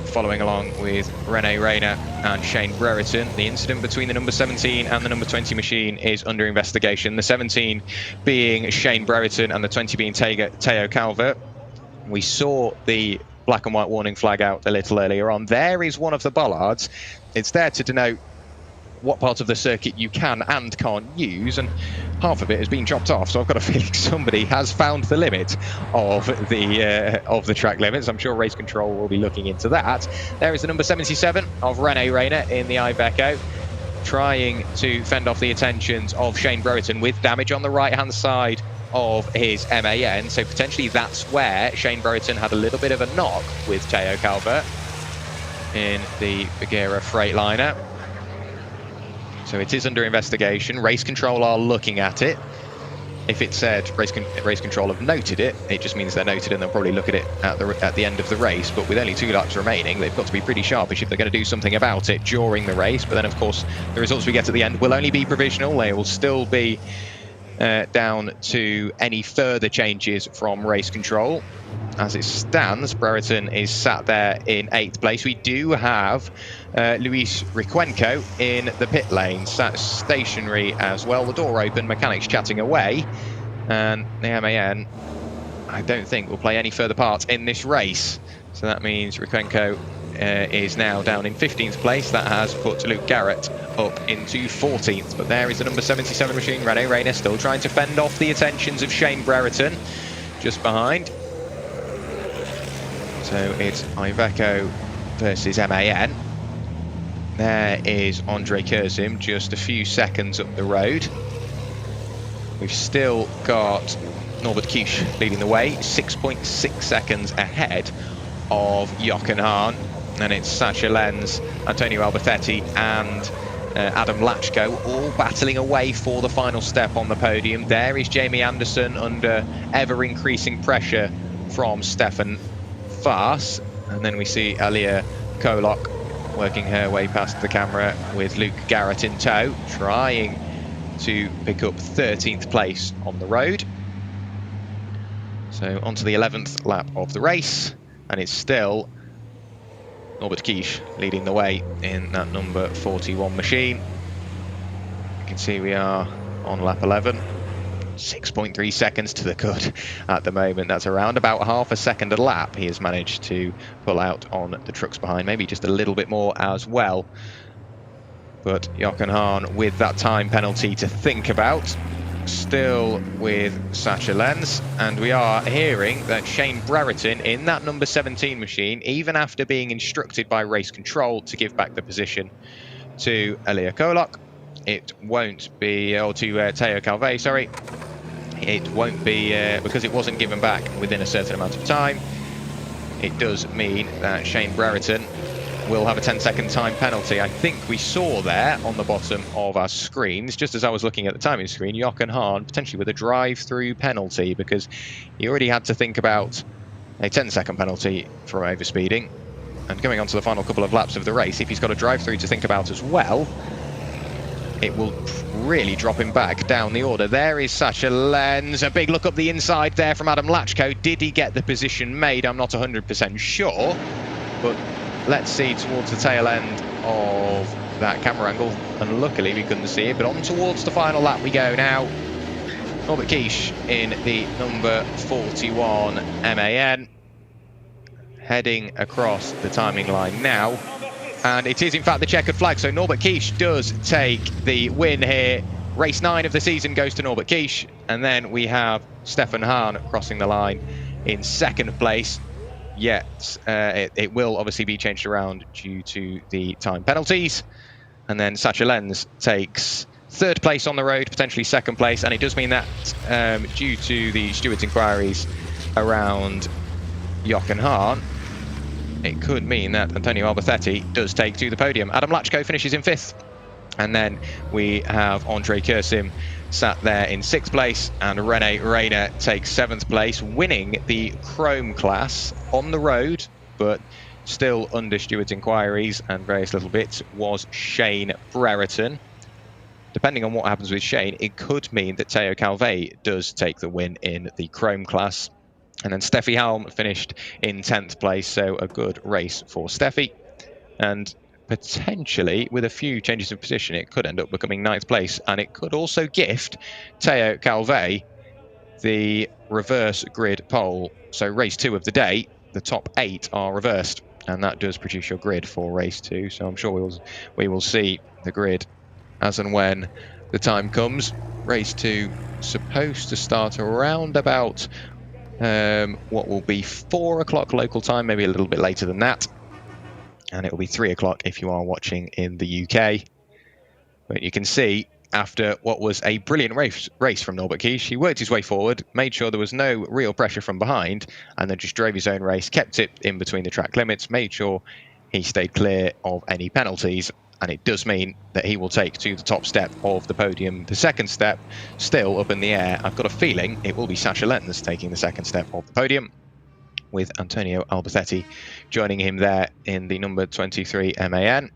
following along with Rene Reina and Shane Brereton. The incident between the number 17 and the number 20 machine is under investigation. The 17 being Shane Brereton and the 20 being Teo Calvert. We saw the black and white warning flag out a little earlier on. There is one of the bollards. It's there to denote what part of the circuit you can and can't use, and half of it has been chopped off, so I've got a feeling somebody has found the limit of the track limits. I'm sure race control will be looking into that. There is the number 77 of Rene Reina in the Iveco, trying to fend off the attentions of Shane Brereton with damage on the right-hand side of his MAN, so potentially that's where Shane Brereton had a little bit of a knock with Teo Calvert in the Bagheera Freightliner. So it is under investigation. Race control are looking at it. If it said race control have noted it, it just means they're noted and they'll probably look at it at the end of the race. But with only 2 laps remaining, they've got to be pretty sharpish if they're going to do something about it during the race. But then, of course, the results we get at the end will only be provisional. They will still be down to any further changes from race control. As it stands, Brereton is sat there in 8th place. We do have Luis Riquenco in the pit lane, sat stationary as well. The door open, mechanics chatting away, and the MAN, I don't think, will play any further part in this race. So that means Riquenco is now down in 15th place. That has put Luke Garrett up into 14th. But there is the number 77 machine, Rene Reina, still trying to fend off the attentions of Shane Brereton just behind. So it's Iveco versus MAN. There is Andre Kurzim, just a few seconds up the road. We've still got Norbert Kisch leading the way, 6.6 seconds ahead of Jochen Hahn. And it's Sacha Lenz, Antonio Albertetti and Adam Lachko all battling away for the final step on the podium. There is Jamie Anderson under ever-increasing pressure from Stefan Faas. And then we see Alia Kolok working her way past the camera with Luke Garrett in tow, trying to pick up 13th place on the road. So onto the 11th lap of the race, and it's still Norbert Kisch leading the way in that number 41 machine. You can see we are on lap 11. 6.3 seconds to the good at the moment. That's around about half a second a lap he has managed to pull out on the trucks behind, maybe just a little bit more as well. But Jochen Hahn with that time penalty to think about, still with Sacha Lenz, and we are hearing that Shane Brereton in that number 17 machine, even after being instructed by race control to give back the position to Alia Kolok, it won't be, or to Théo Calvet, sorry, it won't be, because it wasn't given back within a certain amount of time. It does mean that Shane Brereton will have a 10-second time penalty. I think we saw there on the bottom of our screens, just as I was looking at the timing screen, Jochen Hahn potentially with a drive-through penalty, because he already had to think about a 10-second penalty for overspeeding. And going on to the final couple of laps of the race, if he's got a drive-through to think about as well, it will really drop him back down the order. There is Sacha Lenz. A big look up the inside there from Adam Lachko. Did he get the position made? I'm not 100% sure, but let's see towards the tail end of that camera angle, and luckily we couldn't see it, but on towards the final lap we go now. Norbert Kisch in the number 41 MAN, heading across the timing line now, and it is in fact the checkered flag, so Norbert Kisch does take the win here. Race 9 of the season goes to Norbert Kisch, and then we have Stefan Hahn crossing the line in second place. Yet it will obviously be changed around due to the time penalties. And then Sacha Lenz takes third place on the road, potentially second place. And it does mean that due to the stewards' inquiries around Jochen Hahn, it could mean that Antonio Albertetti does take to the podium. Adam Lachko finishes in 5th. And then we have Andre Kurzim sat there in 6th place, and Rene Reiner takes 7th place, winning the Chrome class on the road, but still under stewards' inquiries and various little bits, was Shane Brereton. Depending on what happens with Shane, it could mean that Théo Calvet does take the win in the Chrome class. And then Steffi Helm finished in 10th place, so a good race for Steffi. And potentially, with a few changes of position, it could end up becoming 9th place, and it could also gift Théo Calvet the reverse grid pole. So race 2 of the day, the top 8 are reversed, and that does produce your grid for race 2. So I'm sure we will see the grid as and when the time comes. Race 2 supposed to start around about what will be 4 o'clock local time, maybe a little bit later than that. And it will be 3 o'clock if you are watching in the UK. But you can see, after what was a brilliant race from Norbert Kisch, he worked his way forward, made sure there was no real pressure from behind, and then just drove his own race, kept it in between the track limits, made sure he stayed clear of any penalties. And it does mean that he will take to the top step of the podium. The second step, still up in the air. I've got a feeling it will be Sacha Lenz taking the second step of the podium, with Antonio Albertetti joining him there in the number 23 MAN.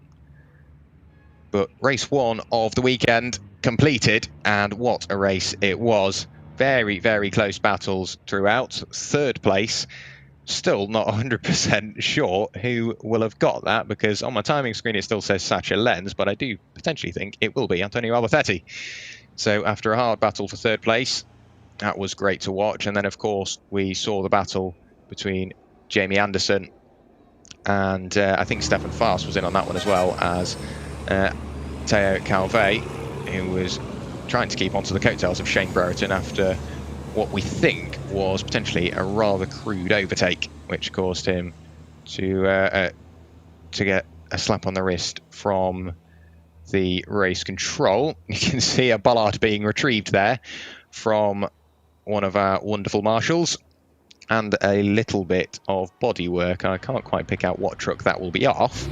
But race 1 of the weekend completed, and what a race it was. Very, very close battles throughout. Third place, still not 100% sure who will have got that, because on my timing screen it still says Sacha Lenz, but I do potentially think it will be Antonio Albertetti. So after a hard battle for third place, that was great to watch. And then of course we saw the battle between Jamie Anderson and I think Stefan Faas was in on that one, as well as Théo Calvet, who was trying to keep onto the coattails of Shane Brereton after what we think was potentially a rather crude overtake, which caused him to get a slap on the wrist from the race control. You can see a bollard being retrieved there from one of our wonderful marshals, and a little bit of bodywork. I can't quite pick out what truck that will be off,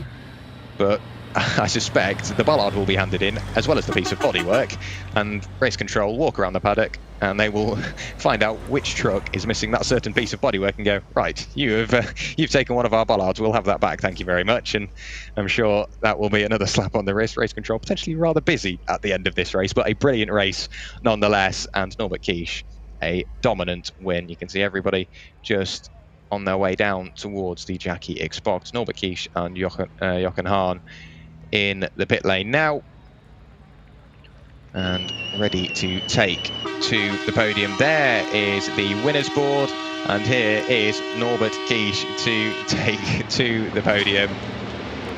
but I suspect the bollard will be handed in, as well as the piece of bodywork, and race control walk around the paddock, and they will find out which truck is missing that certain piece of bodywork and go, right, you've taken one of our bollards, we'll have that back, thank you very much. And I'm sure that will be another slap on the wrist. Race control potentially rather busy at the end of this race, but a brilliant race nonetheless, and Norbert Kish, a dominant win. You can see everybody just on their way down towards the Jackie Xbox. Norbert Kish and Jochen Hahn in the pit lane now, and ready to take to the podium. There is the winner's board, and here is Norbert Kish to take to the podium.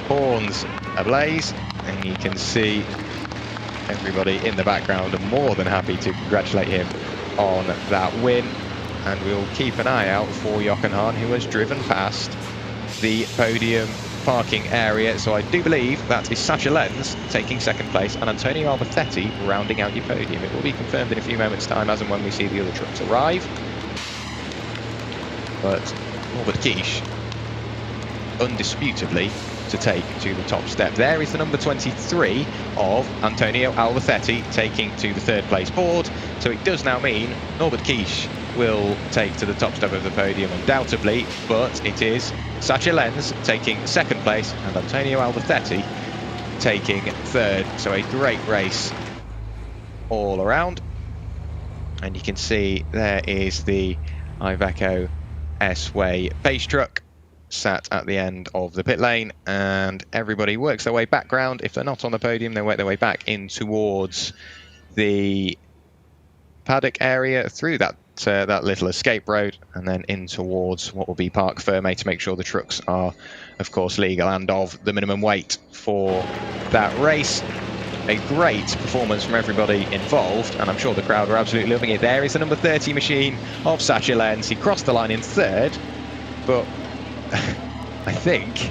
Horns ablaze, and you can see everybody in the background are more than happy to congratulate him on that win. And we'll keep an eye out for Jochen Hahn, who has driven past the podium parking area. So I do believe that is Sacha Lenz taking second place and Antonio Albertetti rounding out your podium. It will be confirmed in a few moments' time as and when we see the other trucks arrive. But Norbert Kish, undisputably, to take to the top step. There is the number 23 of Antonio Albertetti taking to the third place board. So it does now mean Norbert Kish will take to the top step of the podium undoubtedly, but it is Sacha Lenz taking second place and Antonio Albertetti taking third. So a great race all around. And you can see there is the Iveco S-Way base truck sat at the end of the pit lane, and everybody works their way background. If they're not on the podium, they work their way back in towards the paddock area through that little escape road, and then in towards what will be Parc Fermé to make sure the trucks are, of course, legal and of the minimum weight for that race. A great performance from everybody involved, and I'm sure the crowd are absolutely loving it. There is the number 30 machine of Sacha Lenz. He crossed the line in third, but I think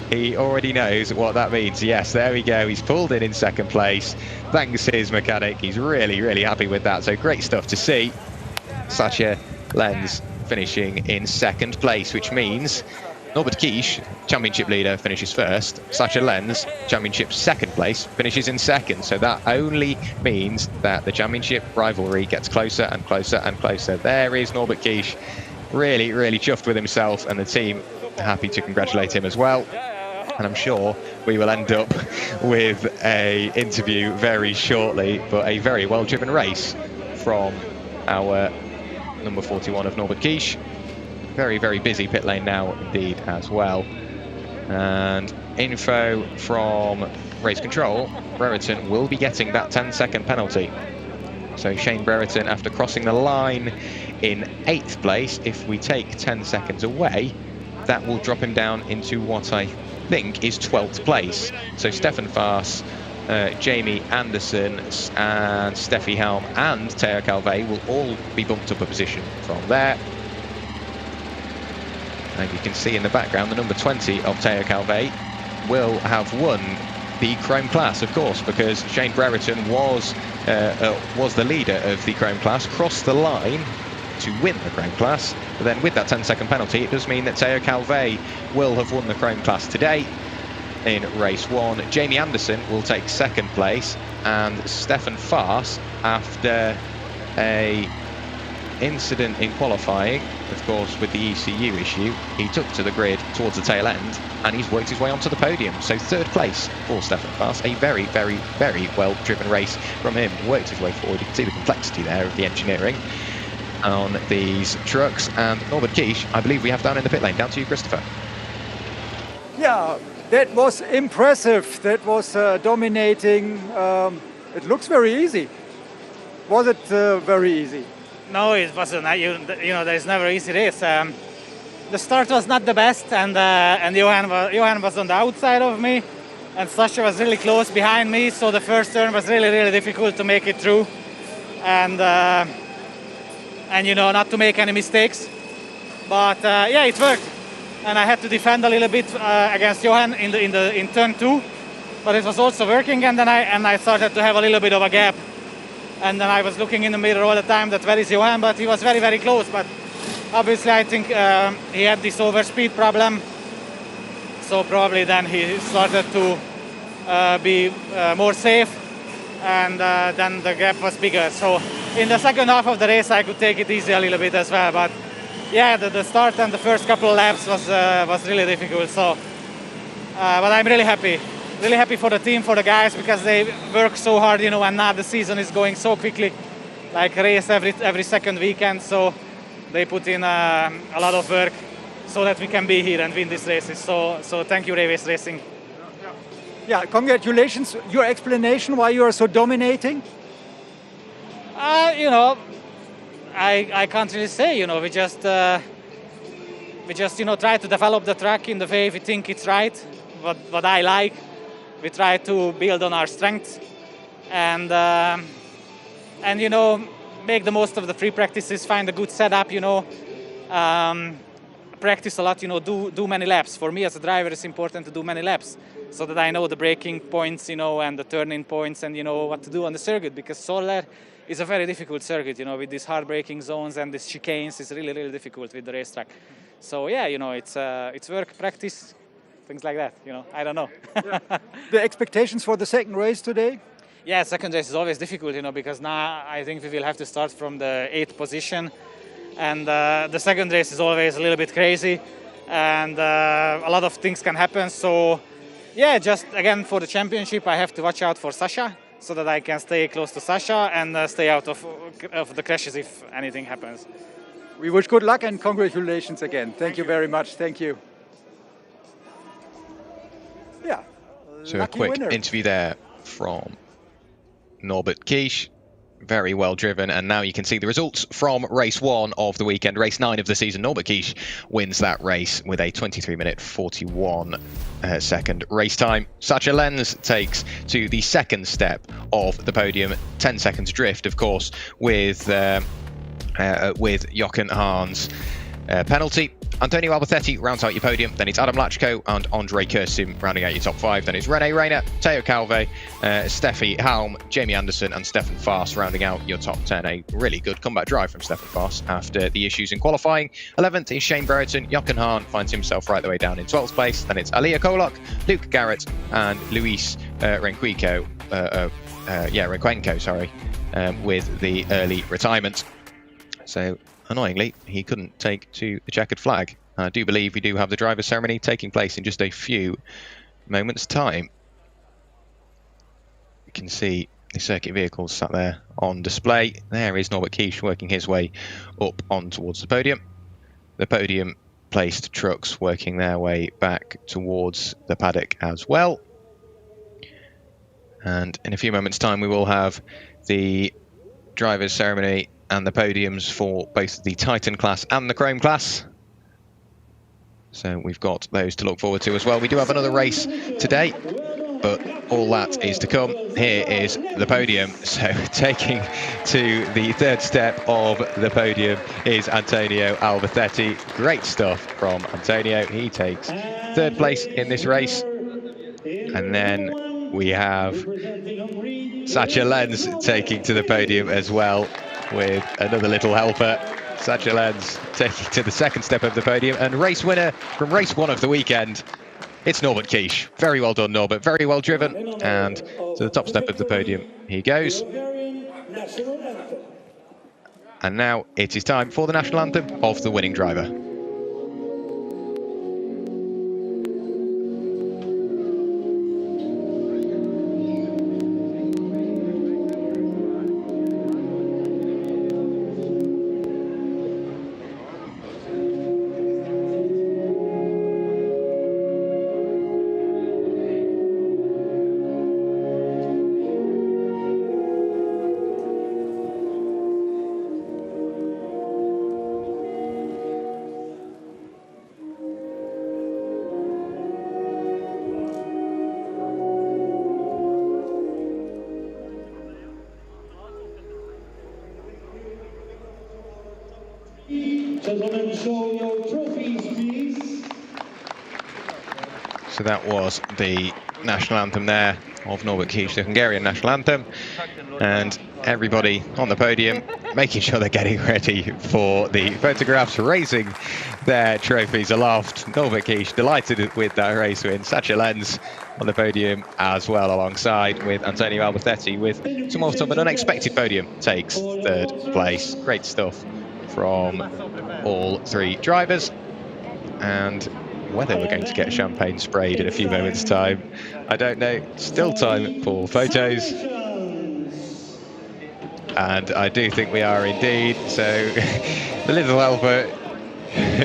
he already knows what that means. Yes, there we go. He's pulled in second place. Thanks to his mechanic. He's really, really happy with that. So great stuff to see. Sacha Lenz finishing in second place, which means Norbert Kish, championship leader, finishes first. Sacha Lenz, championship second place, finishes in second. So that only means that the championship rivalry gets closer and closer and closer. There is Norbert Kish, really, really chuffed with himself, and the team happy to congratulate him as well. And I'm sure we will end up with a interview very shortly, but a very well-driven race from our number 41 of Norbert Kish. Very, very busy pit lane now indeed as well. And info from race control, Brereton will be getting that 10-second penalty. So Shane Brereton, after crossing the line in 8th place, if we take 10 seconds away, that will drop him down into what I think is 12th place. So Stefan Faas, Jamie Anderson and Steffi Helm and Teo Calvet will all be bumped up a position from there. And you can see in the background the number 20 of Teo Calvet will have won the Chrome class, of course, because Shane Brereton was the leader of the Chrome class, crossed the line to win the Chrome class. But then with that 10-second penalty, it does mean that Teo Calvet will have won the Chrome class today in race 1. Jamie Anderson will take second place, and Stefan Faas, after a incident in qualifying, of course, with the ECU issue, he took to the grid towards the tail end, and he's worked his way onto the podium. So third place for Stefan Faas. A very, very, very well-driven race from him. Worked his way forward. You can see the complexity there of the engineering on these trucks. And Norbert Kish, I believe we have down in the pit lane. Down to you, Christopher. Yeah, that was impressive. That was dominating. It looks very easy. Was it very easy? No, it wasn't. You know, there's never easy race. The start was not the best, and Johan was on the outside of me, and Sasha was really close behind me. So the first turn was really, really difficult to make it through, and you know, not to make any mistakes. But yeah, it worked. and I had to defend a little bit against Johan in turn 2, but it was also working, and then I started to have a little bit of a gap, and then I was looking in the mirror all the time that where is Johan, but he was very, very close. But obviously I think he had this overspeed problem, so probably then he started to be more safe, and then the gap was bigger. So in the second half of the race I could take it easy a little bit as well, but yeah, the start and the first couple of laps was really difficult. So but I'm really happy for the team, for the guys, because they work so hard, you know, and now the season is going so quickly, like race every second weekend, so they put in a lot of work so that we can be here and win these races. So thank you, Race Racing. Yeah, congratulations. Your explanation why you are so dominating? You know, I can't really say. You know, we just you know, try to develop the track in the way we think it's right. What I like, we try to build on our strengths, and you know, make the most of the free practices. Find a good setup. You know. Practice a lot, you know, do many laps. For me as a driver, it's important to do many laps so that I know the braking points, you know, and the turning points, and you know what to do on the circuit, because Zolder is a very difficult circuit, you know, with these hard braking zones and these chicanes. It's really, really difficult with the racetrack. So yeah, you know, it's work, practice, things like that, you know. I don't know. Yeah. The expectations for the second race today? Yeah, second race is always difficult, you know, because now I think we will have to start from the 8th position. And the second race is always a little bit crazy, and a lot of things can happen. So yeah, just again for the championship I have to watch out for Sasha, so that I can stay close to Sasha and stay out of the crashes if anything happens. We wish good luck and congratulations again. Thank you very much. Thank you. Yeah. So a quick interview there from Norbert Kish. Very well driven, and now you can see the results from race 1 of the weekend, race 9 of the season. Norbert Kish wins that race with a 23-minute 41 second race time. Sacha Lenz takes to the second step of the podium, 10 seconds drift, of course, with Jochen Hahn's penalty. Antonio Albertetti rounds out your podium. Then it's Adam Lachko and Andre Kersim rounding out your top 5. Then it's René Reiner, Teo Calve, Steffi Halm, Jamie Anderson and Stefan Faas rounding out your top 10. A really good comeback drive from Stefan Faas after the issues in qualifying. 11th is Shane Brereton. Jochen Hahn finds himself right the way down in 12th place. Then it's Alia Kolok, Luke Garrett and Luis Renquenco, with the early retirement. So annoyingly, he couldn't take to the checkered flag. I do believe we do have the driver's ceremony taking place in just a few moments' time. You can see the circuit vehicles sat there on display. There is Norbert Kish working his way up on towards the podium. The podium placed trucks working their way back towards the paddock as well. And in a few moments' time, we will have the driver's ceremony and the podiums for both the Titan class and the Chrome class. So we've got those to look forward to as well. We do have another race today, but all that is to come. Here is the podium. So taking to the third step of the podium is Antonio Albertetti. Great stuff from Antonio. He takes third place in this race. And then we have Sacha Lenz taking to the podium as well, with another little helper. Sacha Lenz taking to the second step of the podium, and race winner from race 1 of the weekend, it's Norbert Kish. Very well done, Norbert, very well driven, and to the top step of the podium he goes. And now it is time for the national anthem of the winning driver. Gentlemen, show your trophies, please. So that was the national anthem there of Norbert Kish, the Hungarian national anthem. And everybody on the podium making sure they're getting ready for the photographs, raising their trophies aloft. Norbert Kish delighted with that race win. Sacha Lenz on the podium as well, alongside with Antonio Albacete, with somewhat of an unexpected podium, takes third place. Great stuff from all three drivers. And whether we're going to get champagne sprayed in a few moments' time, I don't know. Still time for photos. And I do think we are indeed. So the little helper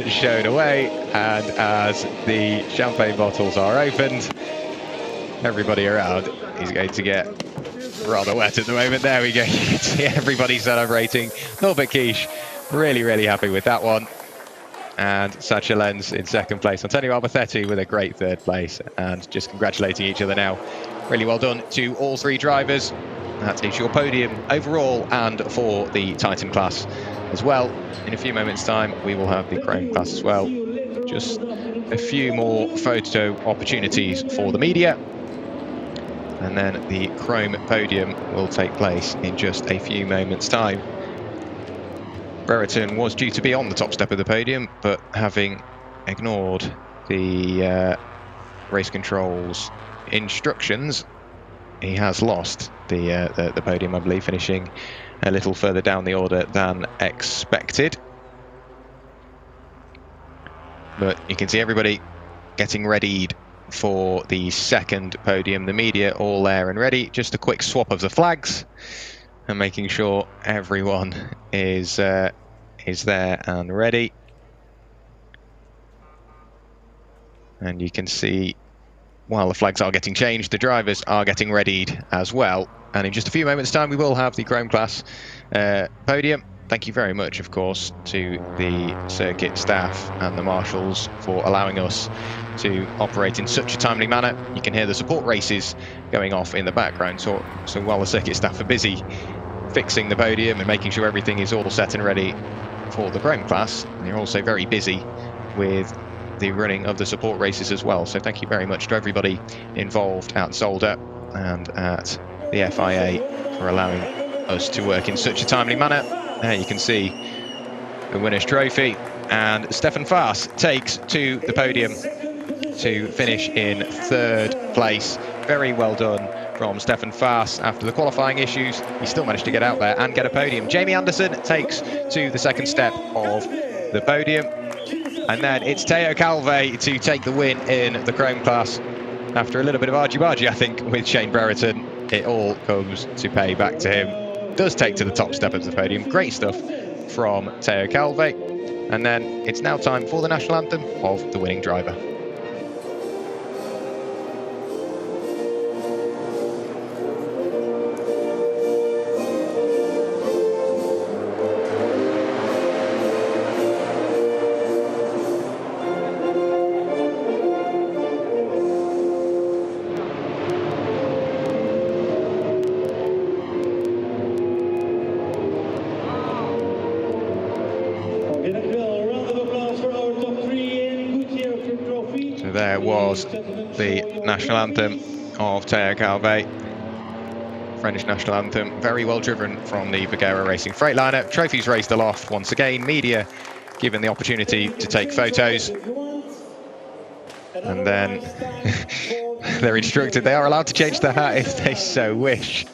shown away, and as the champagne bottles are opened, everybody around is going to get rather wet at the moment. There we go. You can see everybody celebrating. Norbert Kish really, really happy with that one. And Sacha Lenz in second place. Antonio Albacete with a great third place, and just congratulating each other now. Really well done to all three drivers. That is your podium overall and for the Titan class as well. In a few moments' time, we will have the Chrome class as well. Just a few more photo opportunities for the media. And then the Chrome podium will take place in just a few moments' time. Brereton was due to be on the top step of the podium, but having ignored the race control's instructions, he has lost the podium, I believe, finishing a little further down the order than expected. But you can see everybody getting readied for the second podium. The media all there and ready. Just a quick swap of the flags and making sure everyone is there and ready. And you can see, while the flags are getting changed, the drivers are getting readied as well. And in just a few moments' time, we will have the Chrome class podium. Thank you very much, of course, to the circuit staff and the marshals for allowing us to operate in such a timely manner. You can hear the support races going off in the background. So while the circuit staff are busy fixing the podium and making sure everything is all set and ready for the Chrome class, they're also very busy with the running of the support races as well. So thank you very much to everybody involved at Zolder and at the FIA for allowing us to work in such a timely manner. There you can see the winner's trophy, and Stefan Faas takes to the podium to finish in third place. Very well done from Stefan Faas. After the qualifying issues, he still managed to get out there and get a podium. Jamie Anderson takes to the second step of the podium. And then it's Teo Calve to take the win in the Chrome class. After a little bit of argy-bargy, I think, with Shane Brereton, it all comes to pay back to him. Does take to the top step of the podium. Great stuff from Teo Calve. And then it's now time for the national anthem of the winning driver. There was the national anthem of Teo Calve, French national anthem. Very well driven from the Bagheera Racing Freightliner. Trophies raised aloft once again. Media given the opportunity to take photos. And then they're instructed they are allowed to change their hat if they so wish.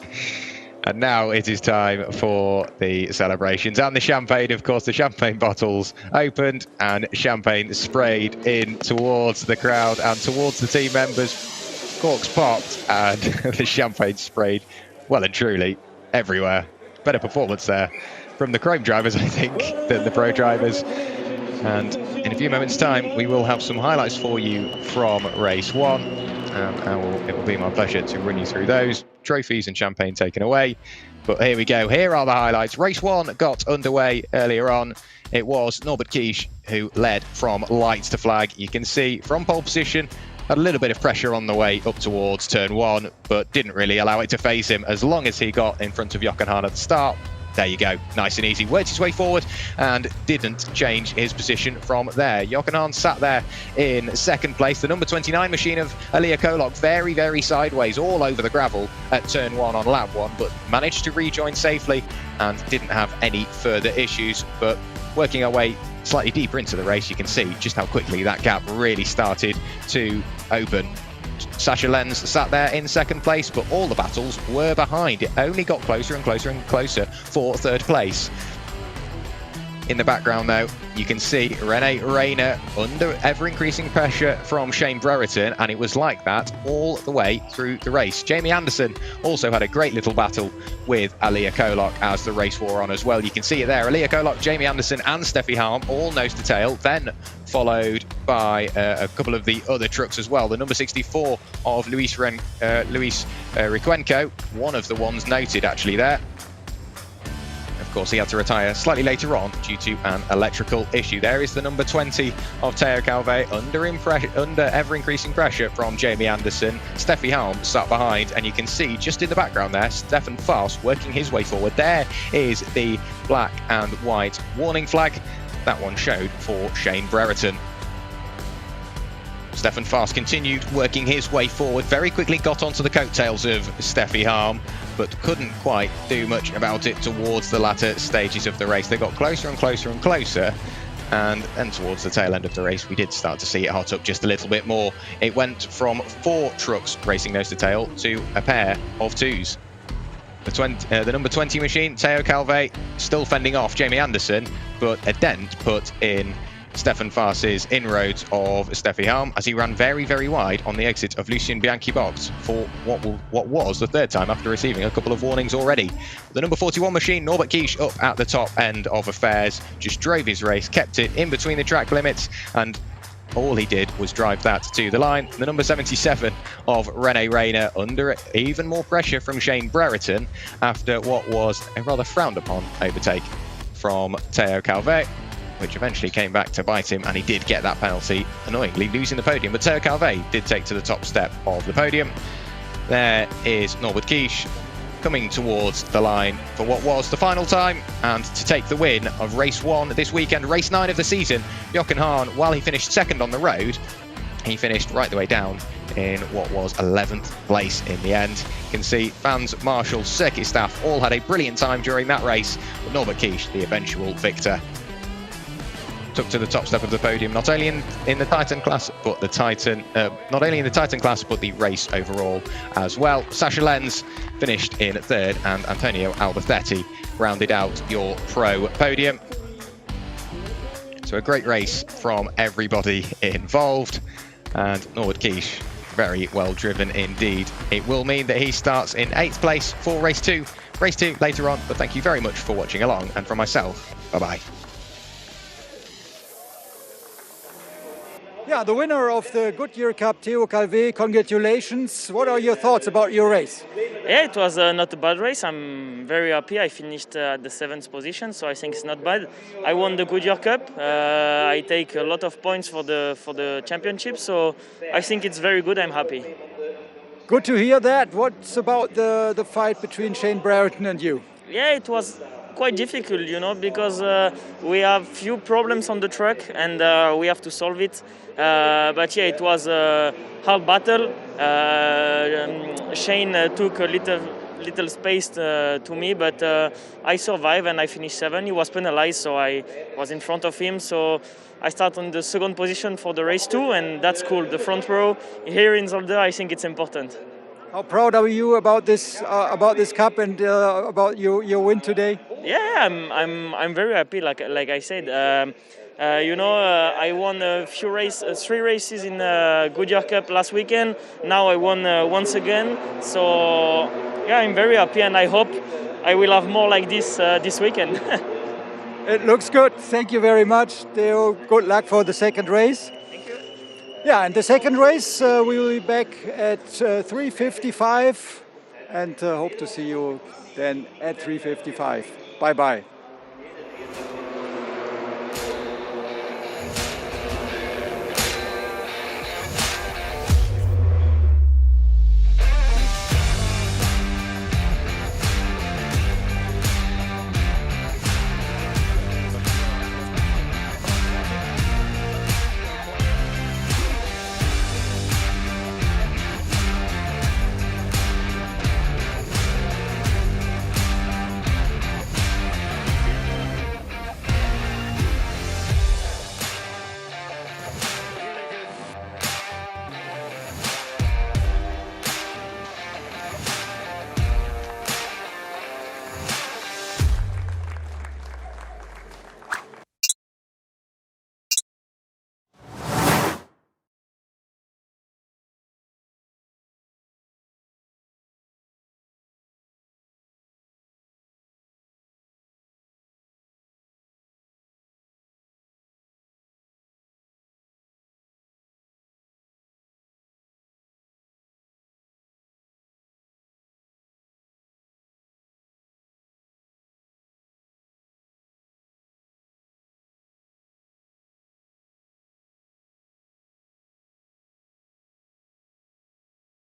And now it is time for the celebrations and the champagne. Of course, the champagne bottles opened and champagne sprayed in towards the crowd and towards the team members. Corks popped and the champagne sprayed well and truly everywhere. Better performance there from the Chrome drivers, I think, than the Pro drivers. And in a few moments' time, we will have some highlights for you from race one. And it will be my pleasure to run you through those. Trophies and champagne taken away. But here we go. Here are the highlights. Race one got underway earlier on. It was Norbert Kish who led from lights to flag. You can see from pole position, had a little bit of pressure on the way up towards turn one, but didn't really allow it to phase him as long as he got in front of Jochen Hahn at the start. there you go, nice and easy. Worked his way forward and didn't change his position from there. Jochen Hahn sat there in second place. The number 29 machine of Elia Kolok very, very sideways all over the gravel at turn 1 on lap 1, but managed to rejoin safely and didn't have any further issues. But working our way slightly deeper into the race, you can see just how quickly that gap really started to open. Sasha Lenz sat there in second place, but all the battles were behind. It only got closer and closer and closer for third place. In the background, though, you can see Rene Reiner under ever-increasing pressure from Shane Brereton, and it was like that all the way through the race. Jamie Anderson also had a great little battle with Elia Kolok as the race wore on as well. You can see it there. Elia Kolok, Jamie Anderson and Steffi Harm all nose to tail, then followed by a couple of the other trucks as well. The number 64 of Luis Riquenco, one of the ones noted actually there. Of course, he had to retire slightly later on due to an electrical issue. There is the number 20 of Teo Calvé under ever-increasing pressure from Jamie Anderson. Steffi Halm sat behind, and you can see just in the background there, Stefan Faas working his way forward. There is the black and white warning flag. That one showed for Shane Brereton. Stefan Faas continued working his way forward, very quickly got onto the coattails of Steffi Harm, but couldn't quite do much about it towards the latter stages of the race. They got closer and closer and closer, and then towards the tail end of the race, we did start to see it hot up just a little bit more. It went from 4 trucks racing nose to tail to a pair of 2s. The number 20 machine, Teo Calvé, still fending off Jamie Anderson, but a dent put in Stefan Faas's inroads of Steffi Harm as he ran very, very wide on the exit of Lucien Bianchi box for what was the third time after receiving a couple of warnings already. The number 41 machine, Norbert Kisch, up at the top end of affairs, just drove his race, kept it in between the track limits, and all he did was drive that to the line. The number 77 of Rene Reiner under even more pressure from Shane Brereton after what was a rather frowned upon overtake from Teo Calvé, which eventually came back to bite him, and he did get that penalty, annoyingly losing the podium. But Teo Calvé did take to the top step of the podium. There is Norbert Kisch coming towards the line for what was the final time, and to take the win of race 1 this weekend, race 9 of the season. Jochen Hahn, while he finished second on the road, he finished right the way down in what was 11th place in the end. You can see fans, marshals, circuit staff all had a brilliant time during that race, but Norbert Kisch, the eventual victor, took to the top step of the podium, not only in the Titan class, but not only in the Titan class, but the race overall as well. Sasha Lenz finished in third, and Antonio Albacete rounded out your pro podium. So a great race from everybody involved, and Norbert Kisch, very well driven indeed. It will mean that he starts in 8th place for race 2 later on, but thank you very much for watching along, and from myself, bye-bye. Yeah, the winner of the Goodyear Cup, Teo Calvé, congratulations. What are your thoughts about your race? Yeah, it was not a bad race. I'm very happy. I finished at the 7th position, so I think it's not bad. I won the Goodyear Cup. I take a lot of points for the championship, so I think it's very good. I'm happy. Good to hear that. What's about the fight between Shane Brereton and you? Yeah, it was quite difficult, you know, because we have few problems on the track, and we have to solve it. But yeah, it was a hard battle. Shane took a little space to me, but I survived and I finished 7th. He was penalized, so I was in front of him. So I start on the 2nd position for the race 2, and that's cool. The front row here in Zolder, I think it's important. How proud are you about this cup and about your win today? Yeah, I'm very happy. Like I said, I won three races in Goodyear Cup last weekend. Now I won once again. So yeah, I'm very happy, and I hope I will have more like this this weekend. It looks good. Thank you very much, Theo. Good luck for the 2nd race. Yeah, and the 2nd race, we will be back at 3:55, and hope to see you then at 3:55. Bye-bye.